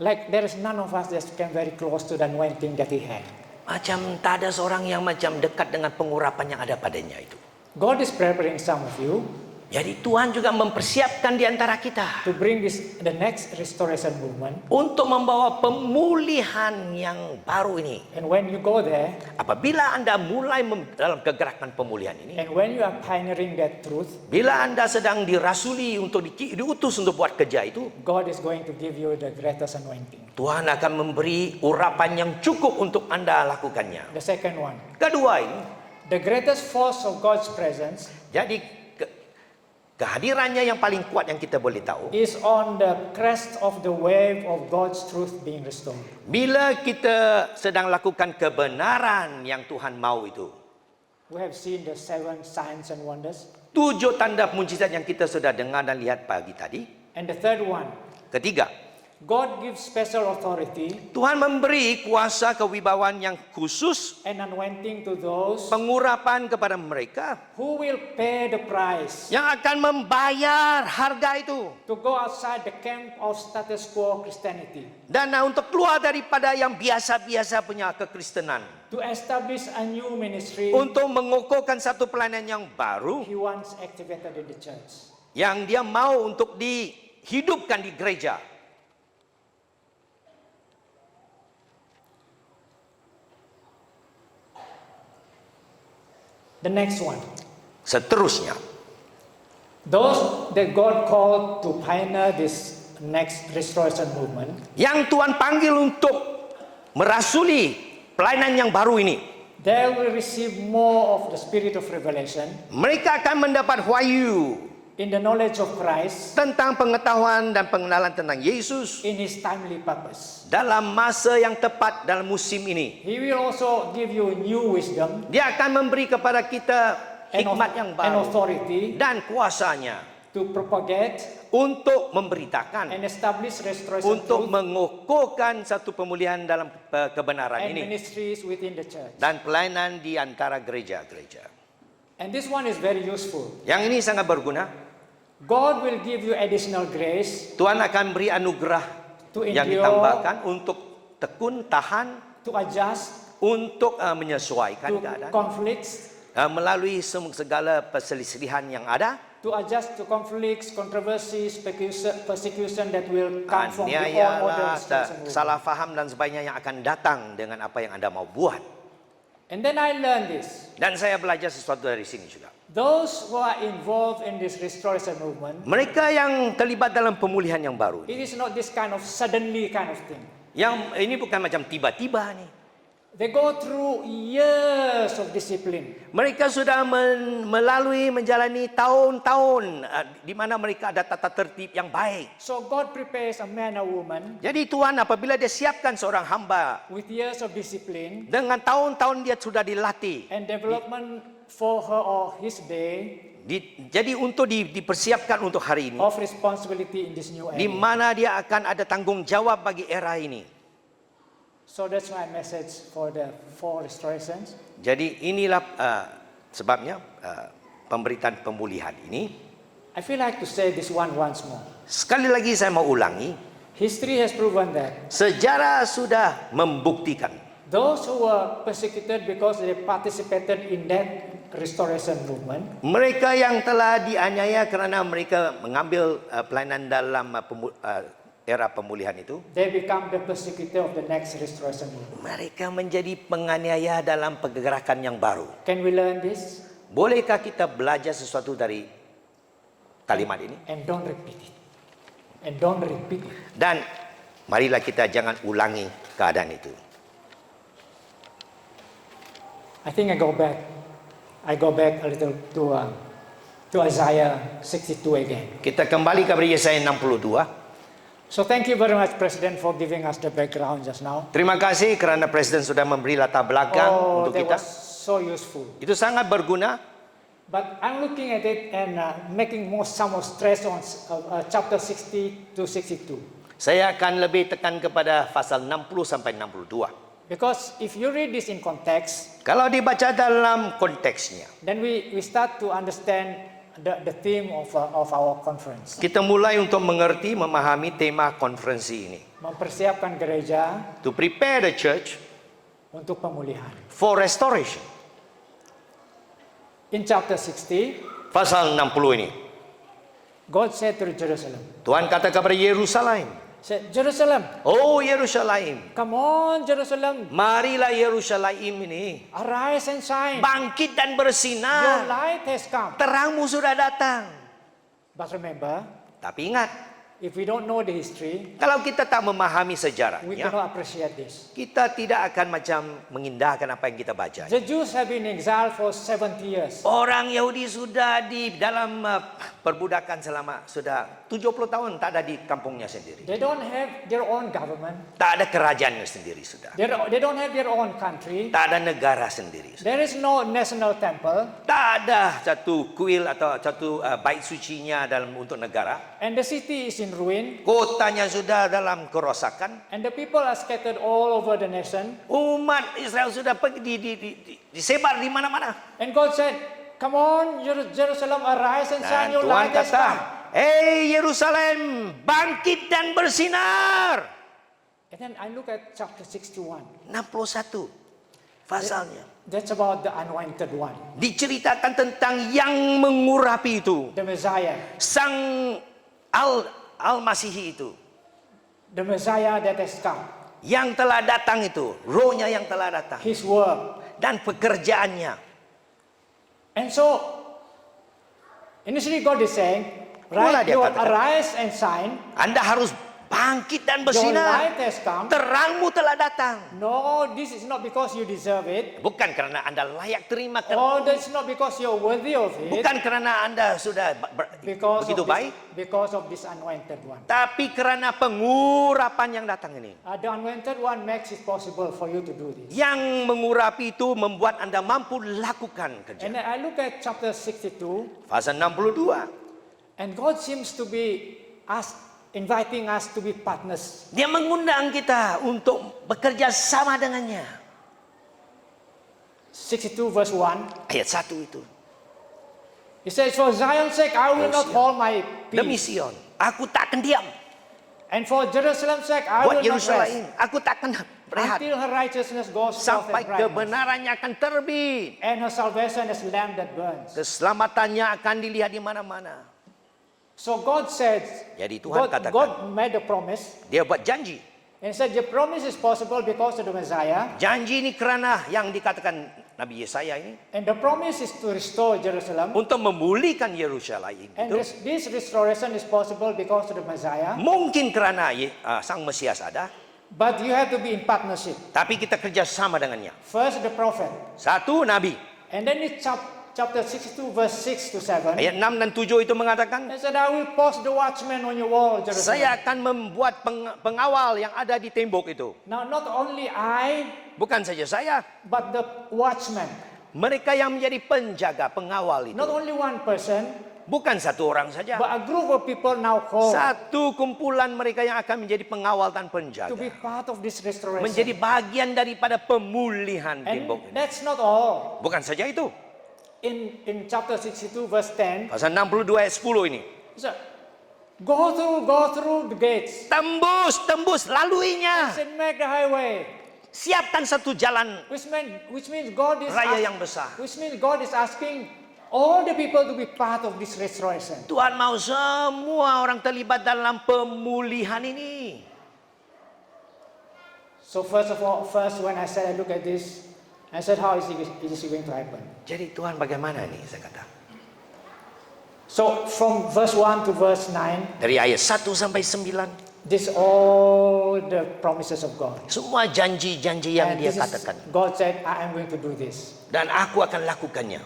Like there is none of us that came very close to the anointing that he had. Macam tak ada seorang yang macam dekat dengan pengurapan yang ada padanya itu. God is preparing some of you Jadi Tuhan juga mempersiapkan di antara kita to bring the next restoration movement. untuk membawa pemulihan yang baru ini. And when you go there, Apabila Anda mulai dalam kegerakan pemulihan ini, and when you are pioneering that truth, bila Anda sedang dirasuli untuk diutus untuk buat kerja itu, God is going to give you the greatest anointing. Tuhan akan memberi urapan yang cukup untuk Anda lakukannya. The second one, Kedua ini, the greatest force of God's presence jadi kehadirannya yang paling kuat yang kita boleh tahu, is on the crest of the wave of God's truth being restored. bila kita sedang lakukan kebenaran yang Tuhan mau itu. We have seen the 7 signs and wonders. 7 tanda mujizat yang kita sudah dengar dan lihat pagi tadi. And the third one, Ketiga, God gives special authority Tuhan memberi kuasa kewibawaan yang khusus, and anointing to those pengurapan kepada mereka who will pay the price yang akan membayar harga itu. to go outside the camp of status quo Christianity, Dan untuk keluar daripada yang biasa-biasa punya kekristenan. to establish a new ministry Untuk mengukuhkan satu pelayanan yang baru He once activated in the church. yang dia mau untuk dihidupkan di gereja. The next one. Seterusnya, Those that God called to pioneer this next restoration movement, yang Tuhan panggil untuk merasuli pelayanan yang baru ini, they will receive more of the spirit of revelation mereka akan mendapat wahyu in the knowledge of Christ tentang pengetahuan dan pengenalan tentang Yesus in His timely purpose. dalam masa yang tepat dalam musim ini. He will also give you new wisdom Dia akan memberi kepada kita hikmat yang and baru authority dan kuasanya to propagate untuk memberitakan, and establish restoration untuk truth mengukuhkan satu pemulihan dalam kebenaran and ini ministries within the church. dan pelayanan di antara gereja-gereja. And this one is very useful. Yang ini sangat berguna. God will give you additional grace Tuhan akan beri anugerah to yang endure, ditambahkan untuk tekun, tahan, to adjust untuk menyesuaikan to keadaan, conflicts, melalui segala perselisihan yang ada, to adjust to conflicts, controversies, persecution that will come from the all aniaya, order restoration movement. salah faham dan sebagainya yang akan datang dengan apa yang Anda mau buat. And then I learned this. Dan saya belajar sesuatu dari sini juga. Those who are involved in this restoration movement, Mereka yang terlibat dalam pemulihan yang baru, it is not this kind of suddenly kind of thing. yang ini bukan macam tiba-tiba nih. They go through years of discipline. Mereka sudah menjalani tahun-tahun di mana mereka ada tata tertib yang baik. So God prepares a man or woman Jadi Tuhan apabila dia siapkan seorang hamba with years of discipline dengan tahun-tahun dia sudah dilatih, and development for her or his day jadi untuk dipersiapkan untuk hari ini, of responsibility in this new di area. mana dia akan ada tanggung jawab bagi era ini. So that's my message for the 4 restorations. Jadi inilah sebabnya pemberitaan pemulihan ini. I feel like to say this one once more. Sekali lagi saya mau ulangi, History has proven that sejarah sudah membuktikan those who were persecuted because they participated in that restoration movement, mereka yang telah dianiaya kerana mereka mengambil pelayanan dalam era pemulihan itu, they become the persecutor of the next restoration movement. mereka menjadi penganiaya dalam pergerakan yang baru. Can we learn this? Bolehkah kita belajar sesuatu dari kalimat ini? And don't repeat it. And don't repeat it. Dan marilah kita jangan ulangi keadaan itu. I think I go back a little to Isaiah 62 again. Kita kembali kepada Yesaya 62. So thank you very much, President, for giving us the background just now. Terima kasih kerana Presiden sudah memberi latar belakang untuk that kita. was so useful. Itu sangat berguna. But I'm looking at it and making some more stress on chapter 60 to 62. Saya akan lebih tekan kepada pasal 60 sampai 62. Because if you read this in context, Kalau dibaca dalam konteksnya, then we start to understand the theme of our conference. kita mulai untuk mengerti, memahami tema konferensi ini. Mempersiapkan gereja To prepare the church untuk pemulihan. for restoration. In chapter 60, Pasal 60 ini, God said to Jerusalem, Tuhan kata kepada Yerusalem, said, Jerusalem, "Oh Yerusalem, come on Jerusalem, marilah Yerusalem ini arise and shine. bangkit dan Your bersinar. light has come. Terangmu sudah datang." But remember, Tapi ingat, if we don't know the history, kalau kita tak memahami we sejarahnya, cannot appreciate this. kita tidak akan macam mengindahkan apa yang kita baca. The Jews have been in exile for 70 years. Orang Yahudi sudah di dalam perbudakan selama sudah 70 tahun, tak ada di kampungnya sendiri. They don't have their own government. Tak ada kerajaannya sendiri sudah. They don't have their own country. Tak ada negara sendiri. There is no national temple. Tak ada satu kuil atau satu bait sucinya dalam untuk negara. And the city is in ruin. Kotanya sudah dalam kerosakan. And the people are scattered all over the nation. Umat Israel sudah pergi disebar di mana-mana. And God said, come on, Jerusalem, arise and shine, Dan your Tuhan light has kata, come. "Hei Yerusalem, bangkit dan bersinar." And then I look at chapter 61. 61 pasalnya. That's about the anointed one, Diceritakan tentang yang mengurapi itu. the Messiah. Sang Al-Masihi itu. The Messiah that has come. Yang telah datang itu. Rohnya yang telah datang. His work. Dan pekerjaannya. And so, initially God is saying, Mula right, dia you katakan, arise and shine. Anda harus bangkit dan Your bersinar. light has come. Terangmu telah datang. No, this is not because you deserve it. Bukan karena Anda layak terima. Or that's not because you're worthy of it. Bukan karena Anda sudah begitu baik. Because of this anointed one. Tapi karena pengurapan yang datang ini. The anointed one makes it possible for you to do this. Yang mengurapi itu membuat Anda mampu lakukan kerja. And I look at chapter 62. Pasal 62. And God seems to be inviting us to be partners. Dia mengundang kita untuk bekerja sama dengannya. 62 verse 1. Ayat 1 itu. He says, for Zion's sake, I will not hold my Demi peace. Sion, aku tak akan diam. And for Jerusalem's sake, I Buat will not Yerusalem, rest. aku tak akan berehat. Until her righteousness goes forth Sampai as brightness. kebenarannya akan terbit. And her salvation as lamp that burns. Keselamatannya akan dilihat di mana-mana. So God said, Jadi Tuhan katakan, God made a promise. dia buat janji. And said the promise is possible because of the Messiah. Janji ini kerana yang dikatakan Nabi Yesaya ini. And the promise is to restore Jerusalem. Untuk memulihkan Yerusalem And itu. this restoration is possible because of the Messiah. Mungkin kerana Sang Mesias ada. But you have to be in partnership. Tapi kita kerjasama dengannya. First the prophet. Satu, Nabi. And then it's chapter 62 verse 6 to 7. Ayat 6 dan 7 itu mengatakan. He said, I will post the watchman on your wall, Jerusalem. Saya akan membuat pengawal yang ada di tembok itu. Now not only I, Bukan saja saya. but the watchman. Mereka yang menjadi penjaga, pengawal itu. Not only one person, Bukan satu orang saja. but a group of people now called Satu kumpulan mereka yang akan menjadi pengawal dan penjaga. to be part of this restoration. Menjadi bagian daripada pemulihan And tembok ini. that's not all. Bukan saja itu. In chapter 62 verse 10, Pasal 62 ayat 10 ini. he said, go through the gates. Tembus, laluinya. He said, make the highway. Siapkan satu jalan Which means God is raya yang besar. which means God is asking all the people to be part of this restoration. Tuhan mau semua orang terlibat dalam pemulihan ini. So first when I said I look at this, I said, how is it going to happen? Jadi Tuhan bagaimana nih saya kata. So from verse 1 to verse 9, Dari ayat 1 sampai 9. this all the promises of God. Semua janji-janji yang And dia this is- katakan. God said, I am going to do this. Dan aku akan lakukannya.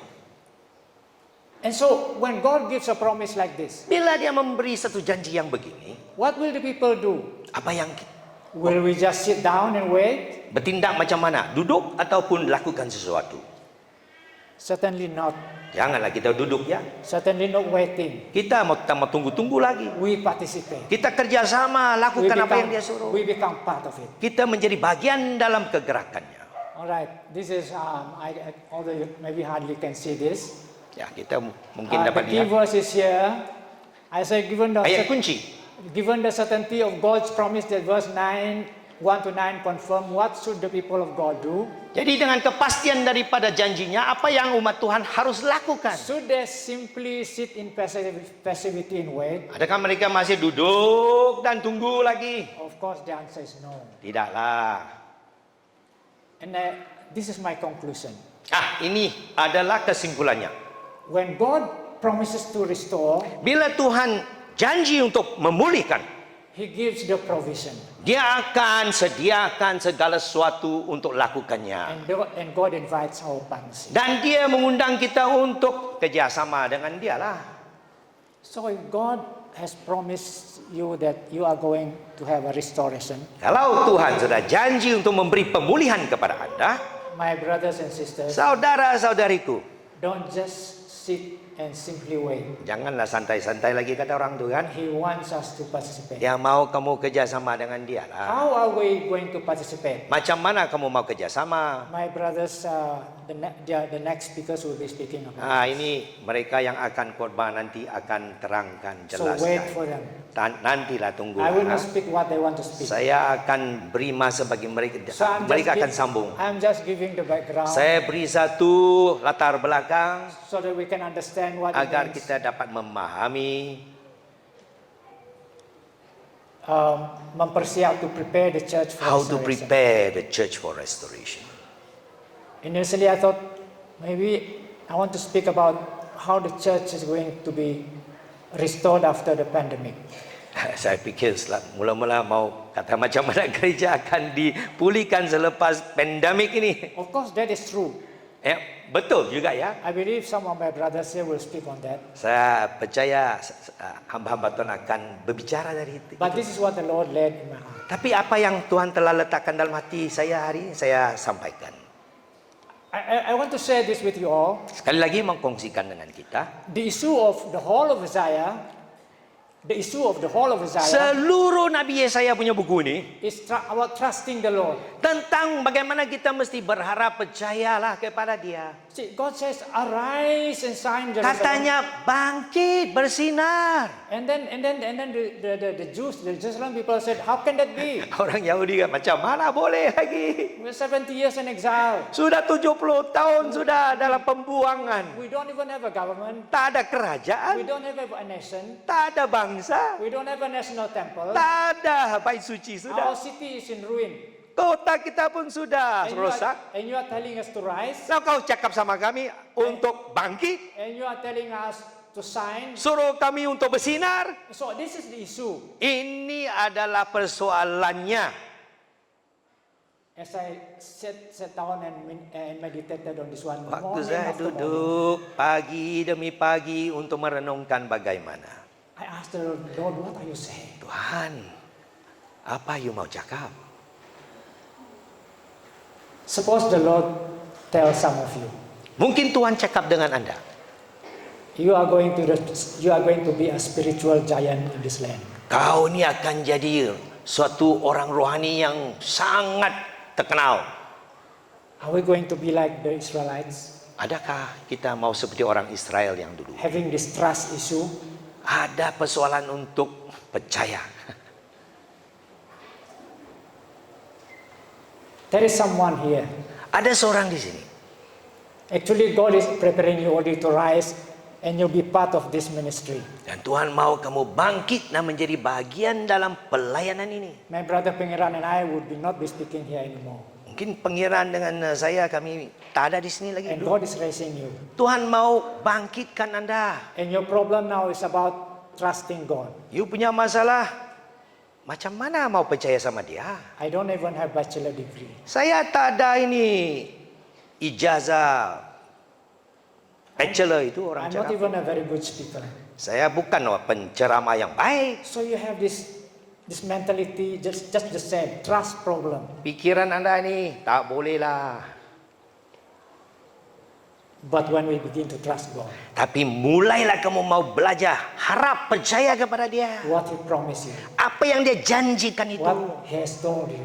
And so when God gives a promise like this, Bila dia memberi satu janji yang begini. what will the people do? Apa yang Will we just sit down and wait? bertindak macam mana? Duduk ataupun lakukan sesuatu? Certainly not. Janganlah kita duduk ya. Certainly not waiting. Kita mau tunggu-tunggu lagi. We participate. Kita kerjasama, lakukan apa yang dia suruh. we become part of it. Kita menjadi bagian dalam kegerakannya. All right. This is, although you maybe hardly can see this. Ya, kita mungkin The dapat key lihat. verse is here. I say, given Ayat kunci. the certainty of God's promise that verse 9, 1 to 9 confirm, what should the people of God do? Jadi dengan kepastian daripada janjinya, apa yang umat Tuhan harus lakukan? Should they simply sit in passivity and wait? Adakah mereka masih duduk dan tunggu lagi? Of course, the answer is no. Tidaklah. And this is my conclusion. Ini adalah kesimpulannya. When God promises to restore, Bila Tuhan janji untuk memulihkan, He gives the provision. Dia akan sediakan segala sesuatu untuk lakukannya. And God invites our partnership. Dan dia mengundang kita untuk kerjasama dengan dia lah. So if God has promised you that you are going to have a restoration, Kalau Tuhan sudah janji untuk memberi pemulihan kepada anda, my brothers and sisters, saudara-saudariku, don't just sit and simply wait. janganlah santai-santai lagi kata orang tu kan. He wants us to participate. Dia mau kamu kerjasama dengan dia lah. How are we going to participate? Macam mana kamu mau kerjasama? My brothers, the next speakers will be speaking about. Ini mereka yang akan khotbah nanti akan terangkan, So wait jelaskan. for them. Nantilah tunggu. I will not speak what they want to speak. Saya akan beri masa bagi mereka. So Mereka akan sambung. I'm just giving the background Saya beri satu latar belakang so that we can understand what agar it means. kita dapat memahami, Mempersiap to prepare the church for how to restoration. prepare the church for restoration. Initially, I thought maybe I want to speak about how the church is going to be restored after the pandemic. Saya fikir mula-mula mau kata macam mana gereja akan dipulihkan selepas pandemik ini. Of course, that is true. Betul juga ya. I believe some of my brothers here will speak on that. Saya percaya hamba-hamba Tuhan akan berbicara dari itu. But this is what the Lord led in my heart. Tapi apa yang Tuhan telah letakkan dalam hati saya hari ini, saya sampaikan. I want to share this with you all. Sekali lagi mengkongsikan dengan kita. The issue of the Hall of Isaiah, Seluruh Nabi Yesaya punya buku ini is about trusting the Lord. tentang bagaimana kita mesti berharap, percayalah kepada Dia. See, God says, "Arise and shine, Jerusalem." Katanya bangkit, bersinar. And then the Jews, the Jerusalem people said, "How can that be? Orang Yahudi kan macam mana boleh lagi? We're 70 years in exile. Sudah 70 tahun sudah dalam pembuangan. We don't even have a government. Tak ada We kerajaan, don't have a nation. tak ada bangsa, We don't have a national temple. tak ada bait suci Our sudah. city is in ruin. Kota kita pun sudah And rosak. you are telling us to rise. Lalu kau cakap sama kami untuk bangkit, And you are telling us to shine. suruh kami untuk bersinar. So this is the issue. Ini adalah persoalannya. As I sat down and meditated on this one, Waktu morning saya after morning, duduk pagi demi pagi untuk merenungkan bagaimana. I asked the Lord, "What are you saying?" Tuhan, apa you mau cakap? Suppose the Lord tells some of you, Mungkin Tuhan cakap dengan Anda. you are going to be a spiritual giant in this land. Kau ni akan jadi suatu orang rohani yang sangat terkenal. Are we going to be like the Israelites, Adakah kita mau seperti orang Israel yang dulu? having this trust issue? Ada persoalan untuk percaya. There is someone here. Ada seorang di sini. Actually, God is preparing you already to rise and you'll be part of this ministry. Dan Tuhan mau kamu bangkit dan menjadi bagian dalam pelayanan ini. My brother Pengiran and I would not be speaking here anymore. Mungkin pengiran dengan saya kami tak ada di sini lagi. And God is raising you. Tuhan mau bangkitkan Anda. And your problem now is about trusting God. You punya masalah, macam mana mau percaya sama Dia? I don't even have bachelor degree. Saya tak ada ini ijazah bachelor itu orang I'm not cakap. even a very good speaker. Saya bukan penceramah yang baik. So you have this mentality, just the same, trust problem. Pikiran Anda ini tak bolehlah. But when we begin to trust God, Tapi mulailah kamu mau belajar, harap, percaya kepada Dia. what He promised you, Apa yang Dia janjikan itu, what He has told you,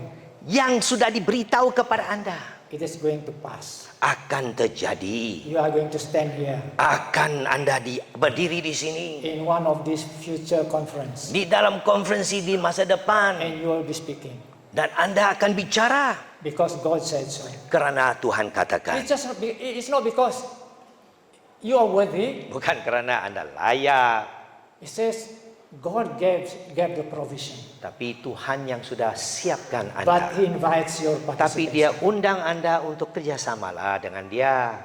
yang sudah diberitahu kepada Anda, it is going to pass. akan terjadi. You are going to stand here Akan Anda berdiri di sini, in one of these future conference, di dalam konferensi di masa depan, and you will be speaking dan Anda akan bicara because God said so. kerana Tuhan katakan. It's not because you are worthy. Bukan kerana Anda layak, It says God gave the provision, tapi Tuhan yang sudah siapkan but Anda. He invites your Tapi Dia participation. undang Anda untuk kerjasamalah dengan Dia.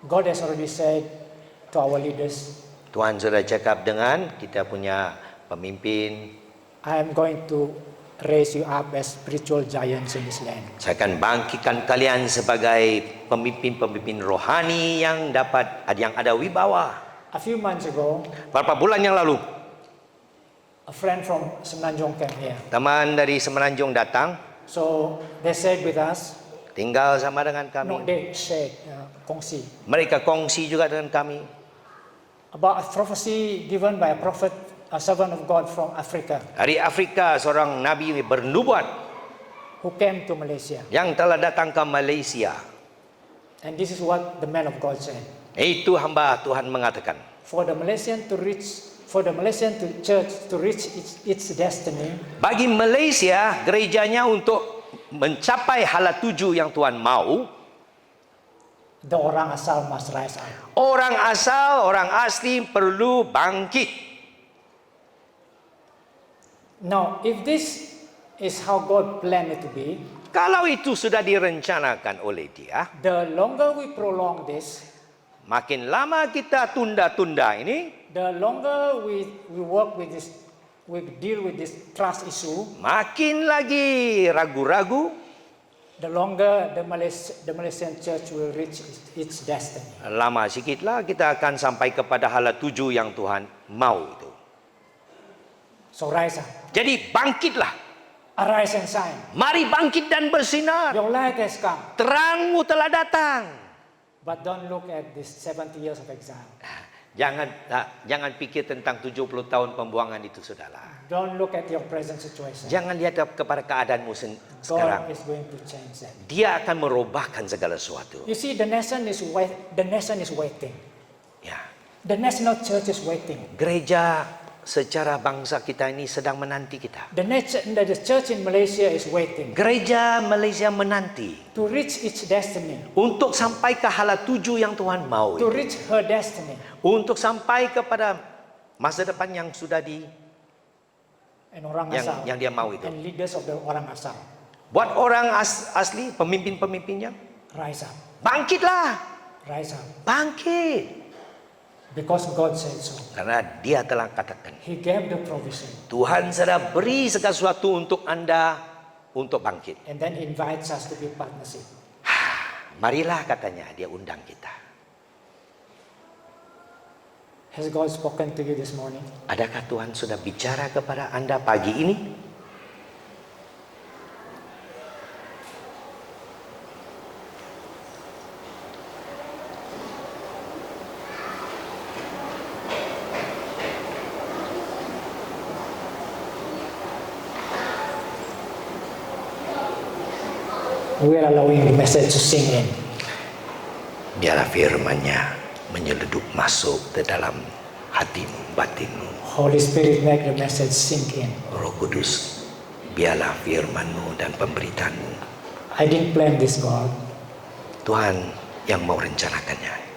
God has already said to our leaders, Tuhan sudah cakap dengan kita punya pemimpin, I am going to raise you up as spiritual giants in this land. saya akan bangkitkan kalian sebagai pemimpin-pemimpin rohani yang ada wibawa. A few months ago, Beberapa bulan yang lalu, a friend from Semenanjung came here. teman dari Semenanjung datang, So they shared with us, tinggal sama dengan no, kami. they shared, kongsi, Mereka kongsi juga dengan kami about a prophecy given by a prophet, a servant of God from Africa, dari Afrika, seorang nabi bernubuat who came to Malaysia. yang telah datang ke Malaysia. And this is what the man of God said. Itu hamba Tuhan mengatakan, For the Malaysian church to reach its destiny, bagi Malaysia, gerejanya untuk mencapai hala tuju yang Tuhan mau, the orang asal must rise up. orang asal, orang asli perlu bangkit. Now, if is how God planned it to be. Kalau itu sudah direncanakan oleh Dia, The longer we prolong this, makin lama kita tunda-tunda ini, the longer we work with this, we deal with this trust issue, makin lagi ragu-ragu, the longer the Malaysian church will reach its destiny. lama sikitlah kita akan sampai kepada hala tuju yang Tuhan mau itu. So rise up, Jadi bangkitlah. arise and shine. Mari bangkit dan bersinar. Your light has come, Terangmu telah datang. but don't look at this 70 years of exile. Jangan pikir tentang 70 tahun pembuangan itu, saudara. Don't look at your present situation. Jangan lihat kepada keadaanmu sekarang. God is going to change that. Dia akan merubahkan segala sesuatu. You see, the nation is waiting. Ya. The national church is waiting. Gereja secara bangsa kita ini sedang menanti kita. The church in Malaysia is waiting Gereja Malaysia menanti to reach its destiny, untuk sampai ke hala tuju yang Tuhan mau. to reach her destiny. Untuk sampai kepada masa depan yang sudah And orang asal, yang dia mau itu. and leaders of the orang asal, Buat orang asli, pemimpin-pemimpinnya, rise up, bangkitlah. rise up, Bangkit. because God said so. Karena dia telah katakan, He gave the provision, Tuhan sudah beri segala sesuatu untuk Anda untuk bangkit. and then He invites us to be partnership. Marilah katanya, dia undang kita. Has God spoken to you this morning? Adakah Tuhan sudah bicara kepada Anda pagi ini? We are allowing the message to sink in. Biarlah firman-Nya menyeludup masuk ke dalam hatimu, batinmu. Holy Spirit, make the message sink in. Roh Kudus, biarlah firman-Mu dan pemberitaan-Mu. I didn't plan this, God. Tuhan yang mau rencanakannya.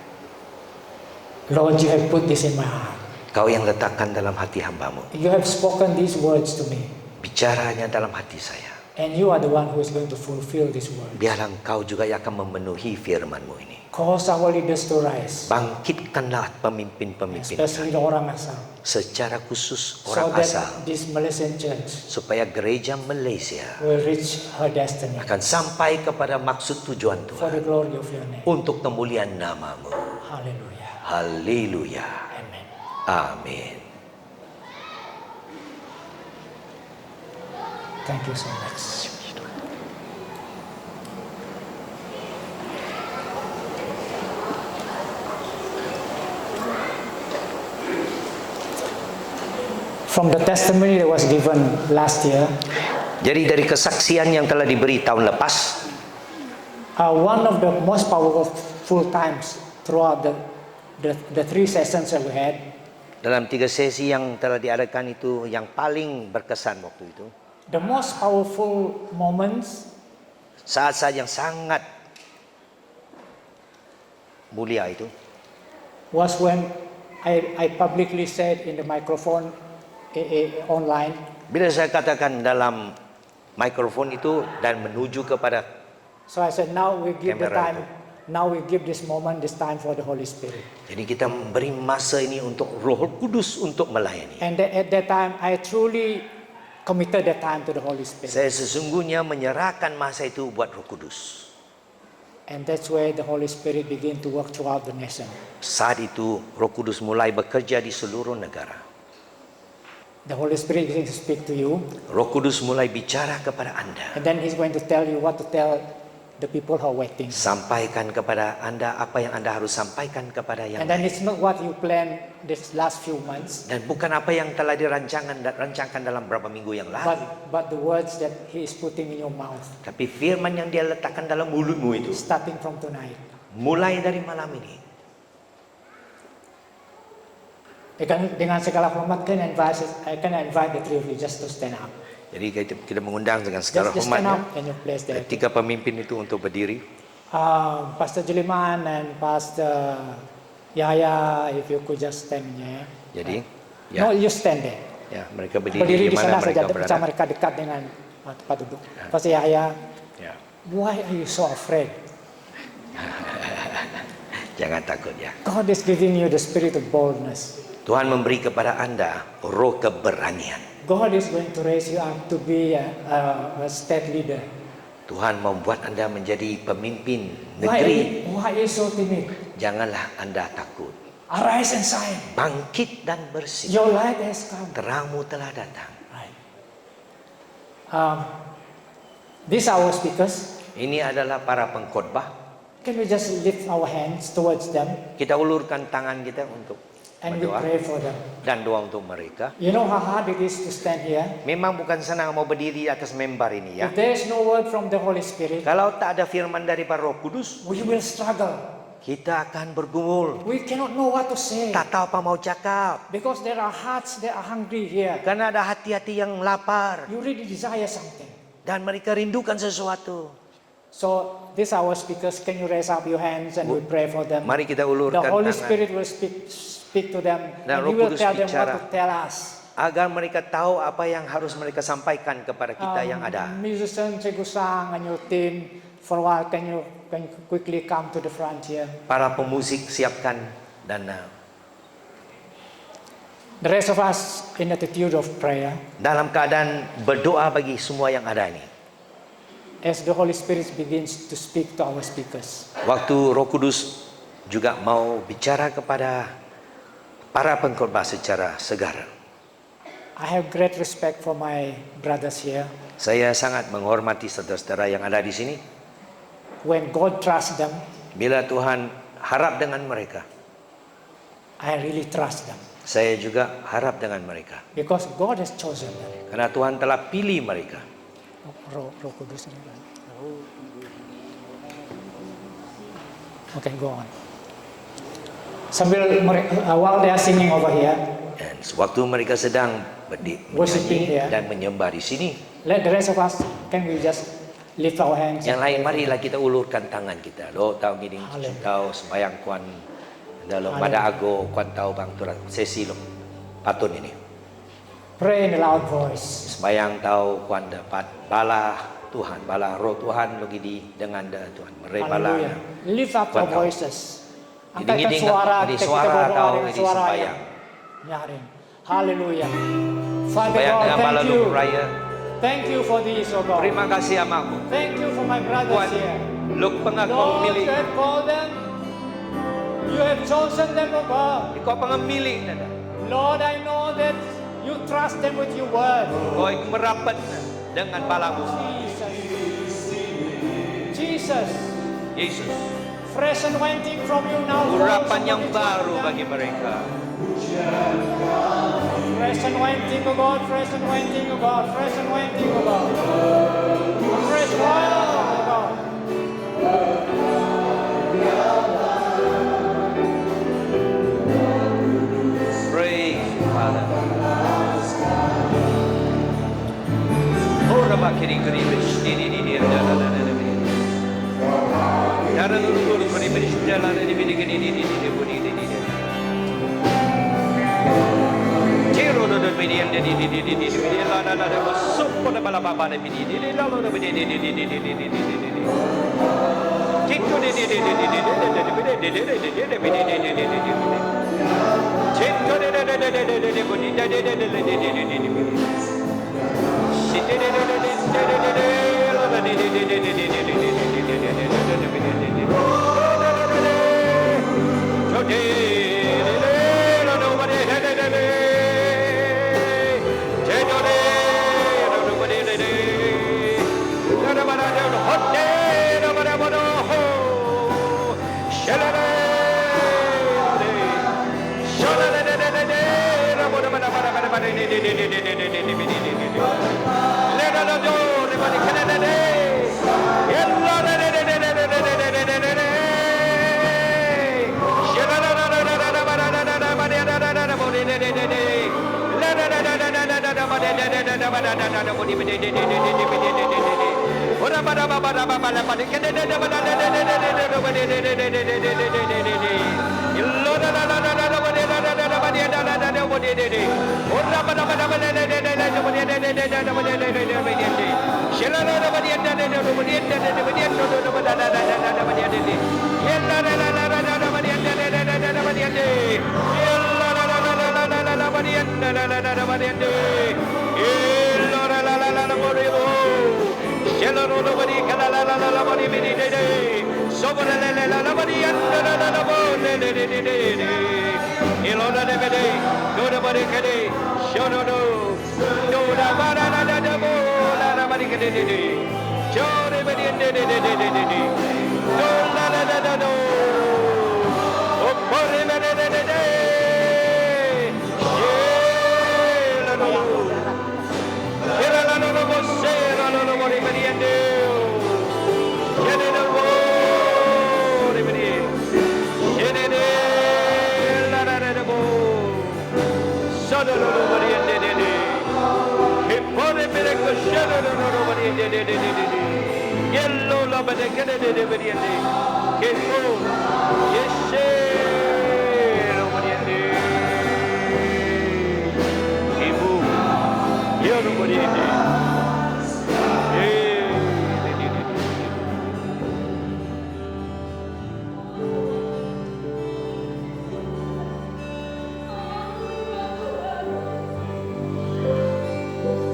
Lord, you have put this in my heart. Kau yang letakkan dalam hati hamba-Mu. You have spoken these words to me. Bicaranya dalam hati saya. And you are the one who is going to fulfill this word. Biarlah Engkau juga yang akan memenuhi firman-Mu ini. Cause our leaders to rise, Bangkitkanlah pemimpin-pemimpin especially the orang asal, secara khusus so orang that asal, this Malaysian church supaya gereja Malaysia will reach her destiny akan sampai kepada maksud tujuan for the Tuhan glory of your name. untuk kemuliaan nama-Mu. Hallelujah. Haleluya. Amen. Amin. Thank you so much. From the testimony that was given last year, Jadi dari kesaksian yang telah diberi tahun lepas, one of the most powerful times throughout the 3 sessions that we had, dalam 3 sesi yang telah diadakan itu, yang paling berkesan waktu itu, the most powerful moments saat-saat yang sangat mulia itu, was when I publicly said in the microphone online, bila saya katakan dalam mikrofon itu dan menuju kepada, so I said, now we give the Kamera time, now we give this moment, this time for the Holy Spirit. jadi kita memberi masa ini untuk Roh Kudus untuk melayani. And at that time, I truly committed that time to the Holy Spirit. Saya sesungguhnya menyerahkan masa itu buat Roh Kudus. And that's where the Holy Spirit began to work throughout the nation. Saat itu Roh Kudus mulai bekerja di seluruh negara. The Holy Spirit is going to speak to you, Roh Kudus mulai bicara kepada Anda. and then He's going to tell you what to tell the people who are waiting. Sampaikan kepada Anda apa yang Anda harus sampaikan kepada yang And then lain. it's not what you planned this last few months, Dan bukan apa yang telah dirancangkan dalam beberapa minggu yang lalu. but the words that He is putting in your mouth, Tapi firman yang dia letakkan dalam mulutmu itu. starting from tonight. Mulai dari malam ini. Dengan segala hormat, I can invite the three of you just to stand up. Jadi kita mengundang dengan segala Just stand hormatnya up in your place there. ketiga pemimpin itu untuk berdiri. Pastor Jeliman and Pastor Yahya, if you could just stand here. Jadi, No, ya, you stand there. ya mereka berdiri Berdiri di di mana sana saja, mereka macam berada. mereka dekat dengan tempat duduk. Pastor Yahya, Ya. why are you so afraid? Jangan takut ya. God is giving you the spirit of boldness. Tuhan memberi kepada Anda roh keberanian. God is going to raise you up to be a state leader. Tuhan membuat Anda menjadi pemimpin negeri. Why are you so timid? Janganlah Anda takut. Arise and shine. Bangkit dan bersih. Your light has come. Terangmu telah datang. Right. These are our speakers. Ini adalah para pengkhotbah. Can we just lift our hands towards them Kita ulurkan tangan kita untuk and we berdoa pray for them? dan doa untuk mereka. You know how hard it is to stand here? Memang bukan senang mau berdiri di atas mimbar ini ya. If there is no word from the Holy Spirit, Kalau tak ada firman daripada Roh Kudus, we will struggle. kita akan bergumul. We cannot know what to say Tak tahu apa mau cakap. because there are hearts that are hungry here. Karena ada hati-hati yang lapar You really desire something. dan mereka rindukan sesuatu. So these are our speakers. Can you raise up your hands and we pray for them? Mari kita The ulurkan Holy tangan Spirit will speak to them Dan and Roh He will Kudus tell them what bicara. to tell us. agar mereka tahu apa yang harus mereka sampaikan kepada kita yang ada. Musician Cikgu Sang and your team, for a while can you quickly come to the front here? Para pemusik siapkan dan The rest of us in attitude of prayer dalam keadaan berdoa bagi semua yang ada ini. as the Holy Spirit begins to speak to our speakers. Waktu Roh Kudus juga mau bicara kepada para pengkhotbah secara segar. I have great respect for my brothers here. Saya sangat menghormati saudara-saudara yang ada di sini. When God trusts them, Bila Tuhan harap dengan mereka, I really trust them saya juga harap dengan mereka. because God has chosen them. Karena Tuhan telah pilih mereka. Roh Kudus ini kan. Okay, go on. Sambil while they are singing over here, Dan sewaktu mereka sedang Worshiping, menyanyi ya. dan menyembah di sini, let the rest of us, can we just lift our hands? yang lain marilah kita ulurkan tangan kita. Lo tahu giling Haleluya. tahu sembayang kuan dalam Haleluya. pada ago kuan tahu bang turat sesi lo patun ini. Pray in a loud voice. Sembayang tahu kuan dapat bala Tuhan, bala roh Tuhan lo gidi dengan Tuhan. Mereka bala. Hallelujah. Lift up our Kuat tahu. voices. Angkatkan Gidi-gidi suara, di kita suara berdoa kau dengan di suara sembayang. yang nyaring. Hallelujah. Father Sembayang God, dengan bala thank you. luhur raya. Thank you for this, oh God. Terima kasih amaku. Thank you for my Kuat brothers here. luk pengaku Lord, milih. you have called them. You have chosen them, oh God. Kau pengemilih nada. Lord, I know that you trust them with your word. Kau merapat dengan balamu. Jesus, Yesus. fresh anointing from you now. Urapan falls yang upon each one baru of them. bagi mereka. Fresh anointing, oh God, fresh anointing, oh God, fresh anointing, oh God. Fresh oil, oh God. Praise you, Father. Ora bakiri kiri berish di da da da da da. Dara dulu kiri berish da la da di di budi di. Ciro do bidi di la la la da suppo da bala baba da bidi di la la da bidi di. Cicco di. Cicco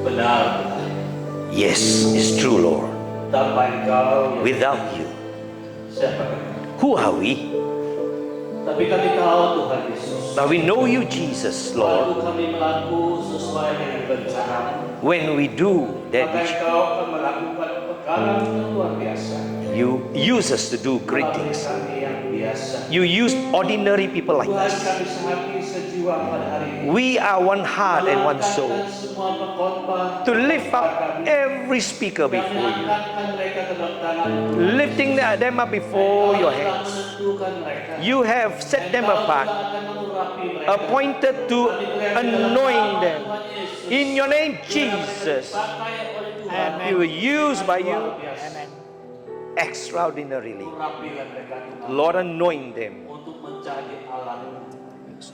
Benar, Yes, it's true, Lord. tanpa Engkau, Without you, siapa kami? who are we? Tapi kami tahu Tuhan Yesus. But we know you, Jesus, Lord. Lalu kami melakukan sesuai dengan rencana. When we do that Maka which Engkau akan melakukan perkara yang luar biasa. you use us to do great Melalui things. kami yang biasa. You use ordinary people like Tuhan, us. kami sehati sejiwa pada hari ini. We are one heart and one Mengangkatkan soul semua pengkhotbah to lift up kami. every speaker Kami before you, angkatkan mereka ke dalam tangan. lifting them up before your hands. Menentukan mereka. You have set them Engkau apart, juga akan mengurapi mereka. appointed to anoint them. In your name, Jesus, Pakai oleh Tuhan. Amen. you will use by you Amen. extraordinarily. Urapilah mereka Tuhan. Lord, anoint them Untuk menjadi alat.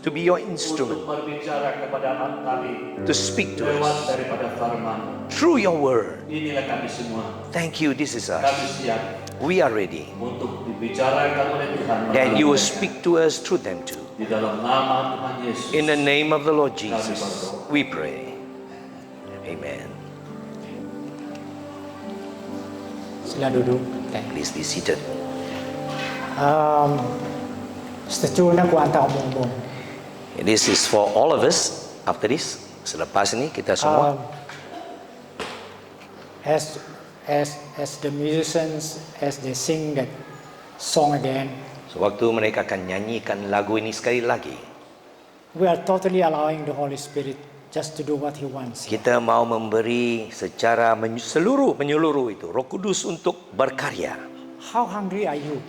to be your Untuk instrument, berbicara kepada kami. to speak to Lewat us daripada firman. through your word. Inilah kami semua. Thank you, this is Kami us. siap We are ready. untuk dibicarakan oleh Tuhan. That you will melalui speak to us through them too. di dalam nama Tuhan Yesus. In the name of the Lord Jesus, we pray. Amen. Sila duduk. Okay. Please be seated. Setuju na kuanta umum. This is for all of us. After this, selepas ini kita semua, As the musicians, as they sing that song again, sewaktu mereka akan nyanyikan lagu ini sekali lagi, we are totally allowing the Holy Spirit just to do what He wants. kita mau memberi secara menyeluruh itu Roh Kudus untuk berkarya. How hungry are you?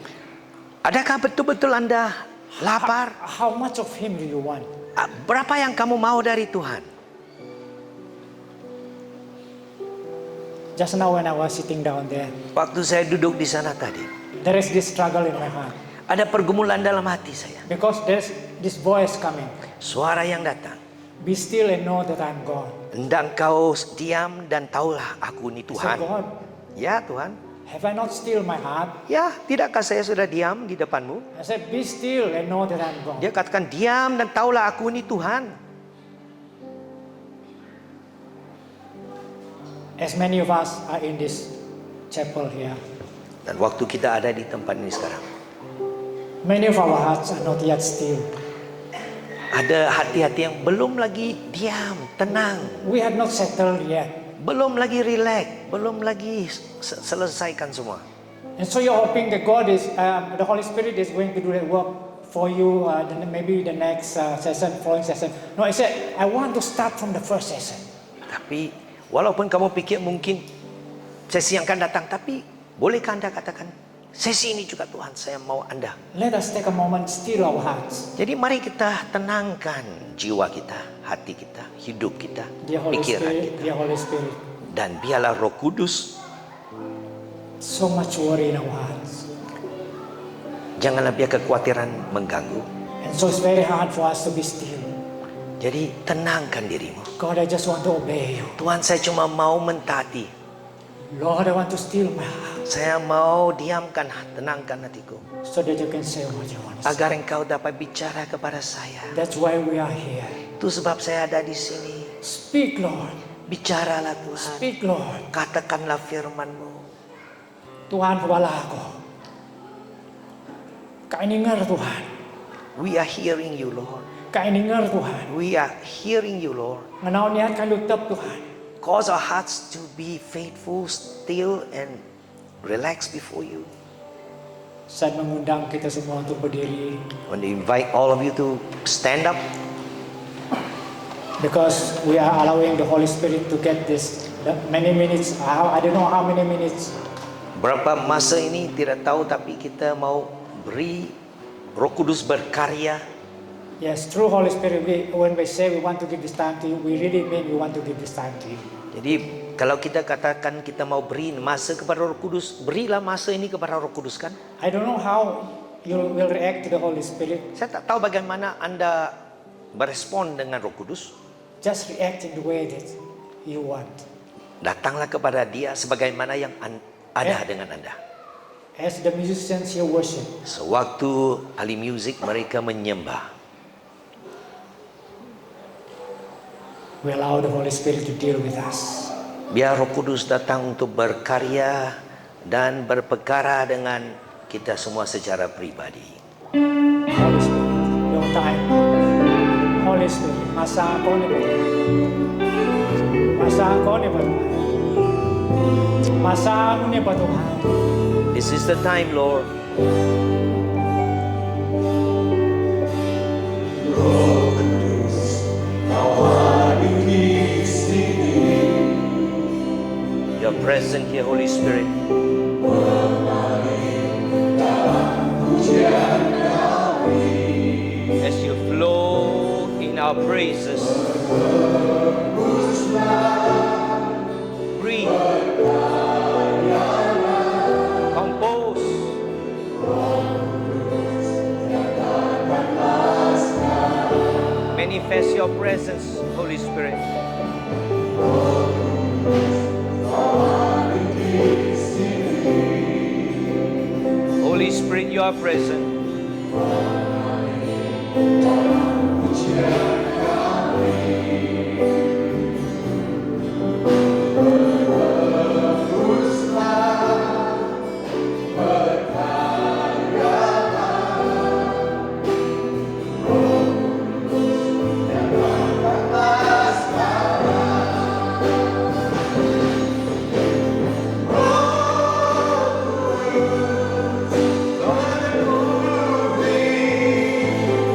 Adakah betul-betul Anda lapar? How much of Him do you want? Berapa yang kamu mau dari Tuhan? Just now when I was sitting down there, Waktu saya duduk di sana tadi, there is this struggle in my heart ada pergumulan dalam hati saya. because there's this voice coming. Suara yang datang. Be still and know that I'm God. Hendak kau diam dan taulah aku ini I said, Tuhan. God, Ya Tuhan. have I not still my heart? Ya, tidakkah saya sudah diam di depanmu? I said, be still and know that I'm God. Dia katakan diam dan taulah aku ini Tuhan. As many of us are in this chapel here, Dan waktu kita ada di tempat ini sekarang, many of our hearts are not yet still. ada hati-hati yang belum lagi diam, tenang, We have not settled yet. belum lagi relax, belum lagi selesaikan semua. And so you're hoping that God is, the Holy Spirit is going to do that work for you, maybe the next session, following session. No, I said, I want to start from the first session. Tapi walaupun kamu pikir mungkin sesi yang akan datang, tapi bolehkah Anda katakan, sesi ini juga Tuhan saya mau Anda. Let us take a moment, still our hearts. Jadi mari kita tenangkan jiwa kita, hati kita, hidup kita, Dear Holy pikiran Spirit, kita. dear Holy Spirit, Dan biarlah Roh Kudus, so much worry in our hearts. janganlah biar kekhawatiran mengganggu. And so it's very hard for us to be still. Jadi tenangkan dirimu. God, I just want to obey you. Tuhan saya cuma mau mentaati. Lord, I want to still my heart Saya mau diamkan, tenangkan hatiku. so that you can say what you want to say. Agar engkau dapat bicara kepada saya. That's why we are here. Itu sebab saya ada di sini. Speak, Lord. Bicaralah Tuhan. Speak, Lord. Katakanlah firman-Mu. Tuhan, wala ako. Kainingar, Tuhan. We are hearing you, Lord. Kainingar, Tuhan. We are hearing you, Lord. Nganaw niya kalutap, Tuhan. Cause our hearts to be faithful, still, and relaxed before you. Saat mengundang kita semua untuk berdiri. I want to invite all of you to stand up. Because we are allowing the Holy Spirit to get this many minutes. I don't know how many minutes. Berapa masa ini tidak tahu, tapi kita mau beri Roh Kudus berkarya. Yes, through Holy Spirit, when we say we want to give this time to you, we really mean we want to give this time to you. Jadi kalau kita katakan kita mau beri masa kepada Roh Kudus, berilah masa ini kepada Roh Kudus kan. I don't know how you will react to the Holy Spirit. Saya tak tahu bagaimana Anda berespon dengan Roh Kudus. Just react in the way that you want. Datanglah kepada Dia sebagaimana yang ada dengan Anda. As the musicians here worship, Sewaktu ahli muzik mereka menyembah, we allow the Holy Spirit to deal with us. biar Roh Kudus datang untuk berkarya dan berperkara dengan kita semua secara pribadi. Holy Spirit, your time. Holy Spirit, masa ako ni Tuhan. Masa ako ni Tuhan. Masa ako ni Tuhan. This is the time, Lord. You're present here, Holy Spirit. As you flow in our praises, breathe, compose, manifest your presence, Holy Spirit. Holy Spirit, you are present.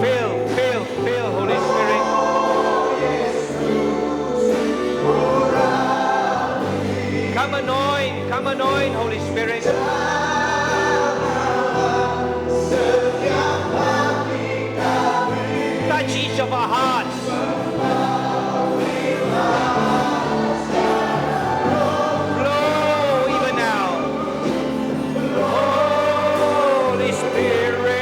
Fill, Holy Spirit. Come anoint, Holy Spirit. Touch each of our hearts. Flow even now. Holy Spirit,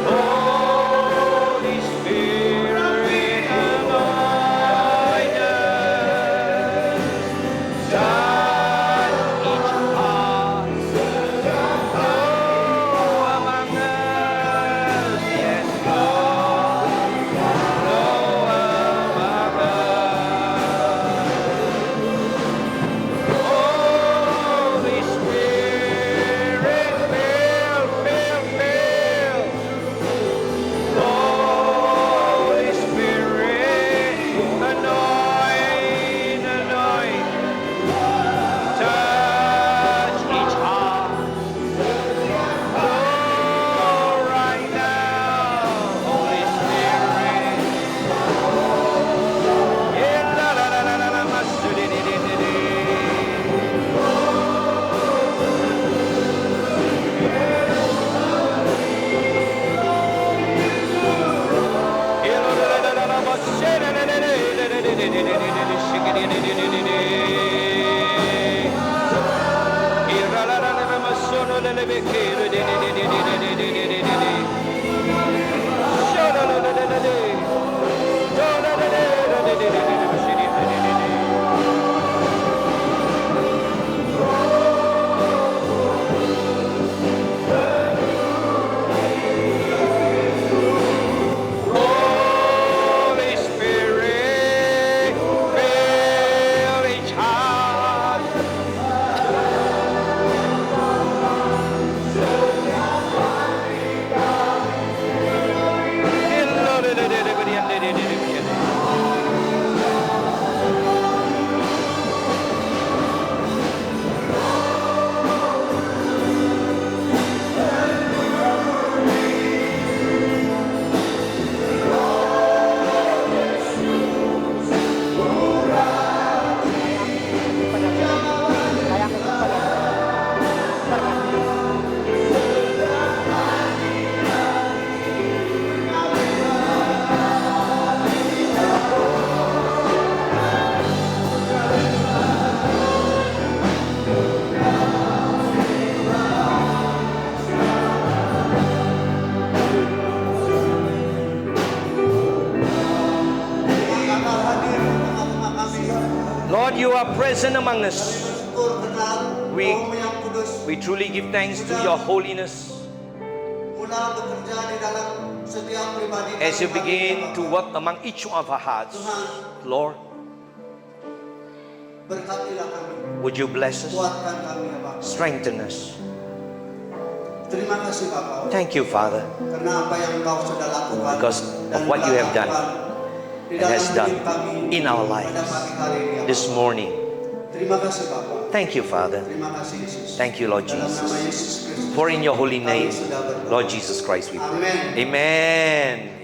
Holy Spirit, anoint us. God, you are present among us. Bersyukur karena We- Roh-Mu yang kudus We truly give thanks to your holiness mula bekerja di dalam setiap pribadi as you kami, begin Bapak. to work among each of our hearts. Tuhan, Lord, berkatilah kami, would you bless us, kuatkan kami ya Bapak. strengthen us. Terima kasih Bapak. Thank you, Father, Karena apa yang Engkau sudah lakukan Because dan of what you have telah done lakukan di and dalam has done hidup kami in our pada lives pagi hari ini, ya this Bapak. morning. Terima kasih Bapak. Thank you, Father. Terima kasih Yesus. Thank you, Lord Dalam nama Jesus. Yesus Kristus. For in your holy kami name, sudah berdoa. Lord Jesus Christ, we pray. Amen. Amen.